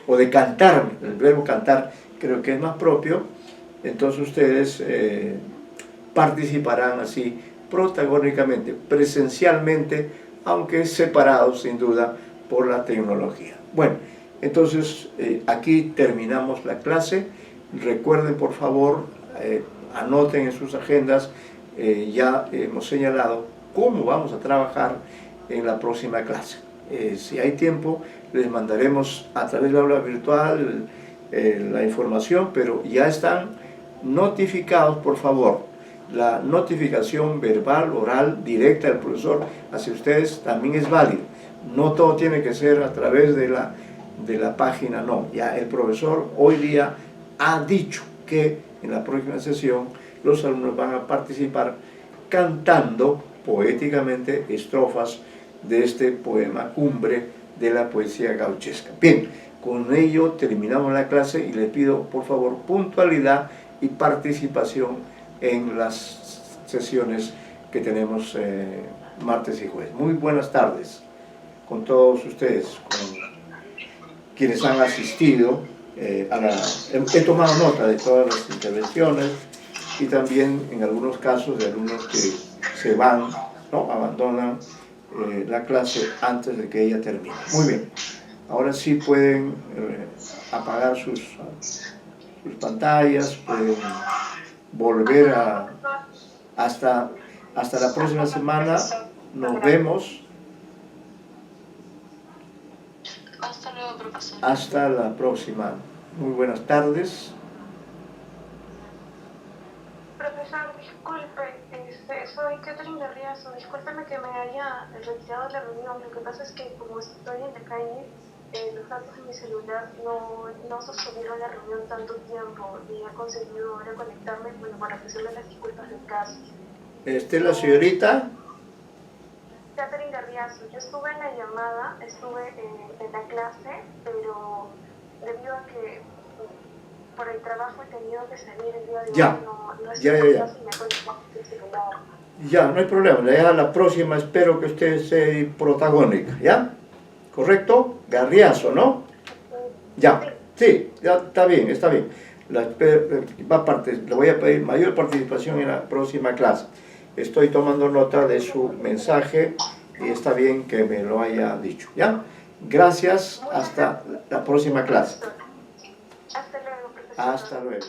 o de cantar, el verbo cantar creo que es más propio, entonces ustedes participarán así protagónicamente, presencialmente, aunque separados sin duda por la tecnología. Bueno, entonces aquí terminamos la clase. Recuerden, por favor, anoten en sus agendas, ya hemos señalado cómo vamos a trabajar en la próxima clase. Si hay tiempo, les mandaremos a través del aula virtual la información, pero ya están notificados, por favor. La notificación verbal, oral, directa del profesor hacia ustedes también es válida. No todo tiene que ser a través de la página, no. Ya el profesor hoy día ha dicho que en la próxima sesión los alumnos van a participar cantando poéticamente estrofas de este poema cumbre de la poesía gauchesca. Bien, con ello terminamos la clase y les pido por favor puntualidad y participación en las sesiones que tenemos martes y jueves. Muy buenas tardes con todos ustedes, con quienes han asistido. He tomado nota de todas las intervenciones y también en algunos casos de alumnos que se van, ¿no? Abandonan la clase antes de que ella termine. Muy bien, ahora sí pueden apagar sus pantallas, pueden volver hasta la próxima semana. Nos vemos. Hasta luego, profesor. Hasta la próxima. Muy buenas tardes. Profesor, disculpe, soy Catherine Riazo. Discúlpeme que me haya retirado de la reunión. Lo que pasa es que como estoy en la calle, los datos de mi celular no sostuvieron la reunión tanto tiempo y he conseguido ahora conectarme, bueno, para ofrecerle las disculpas del caso. La señorita Catherine Riazo. Yo estuve en la llamada, estuve en la clase, pero debido a que por el trabajo he tenido que salir el día de hoy, no estoy en clase y me conecto el celular. Ya, no hay problema. Ya la próxima espero que usted sea protagónica, ¿ya? ¿Correcto? Garriazo, ¿no? Ya, sí, ya está bien, está bien. Le voy a pedir mayor participación en la próxima clase. Estoy tomando nota de su mensaje y está bien que me lo haya dicho, ¿ya? Gracias, hasta la próxima clase. Hasta luego, profesor. Hasta luego.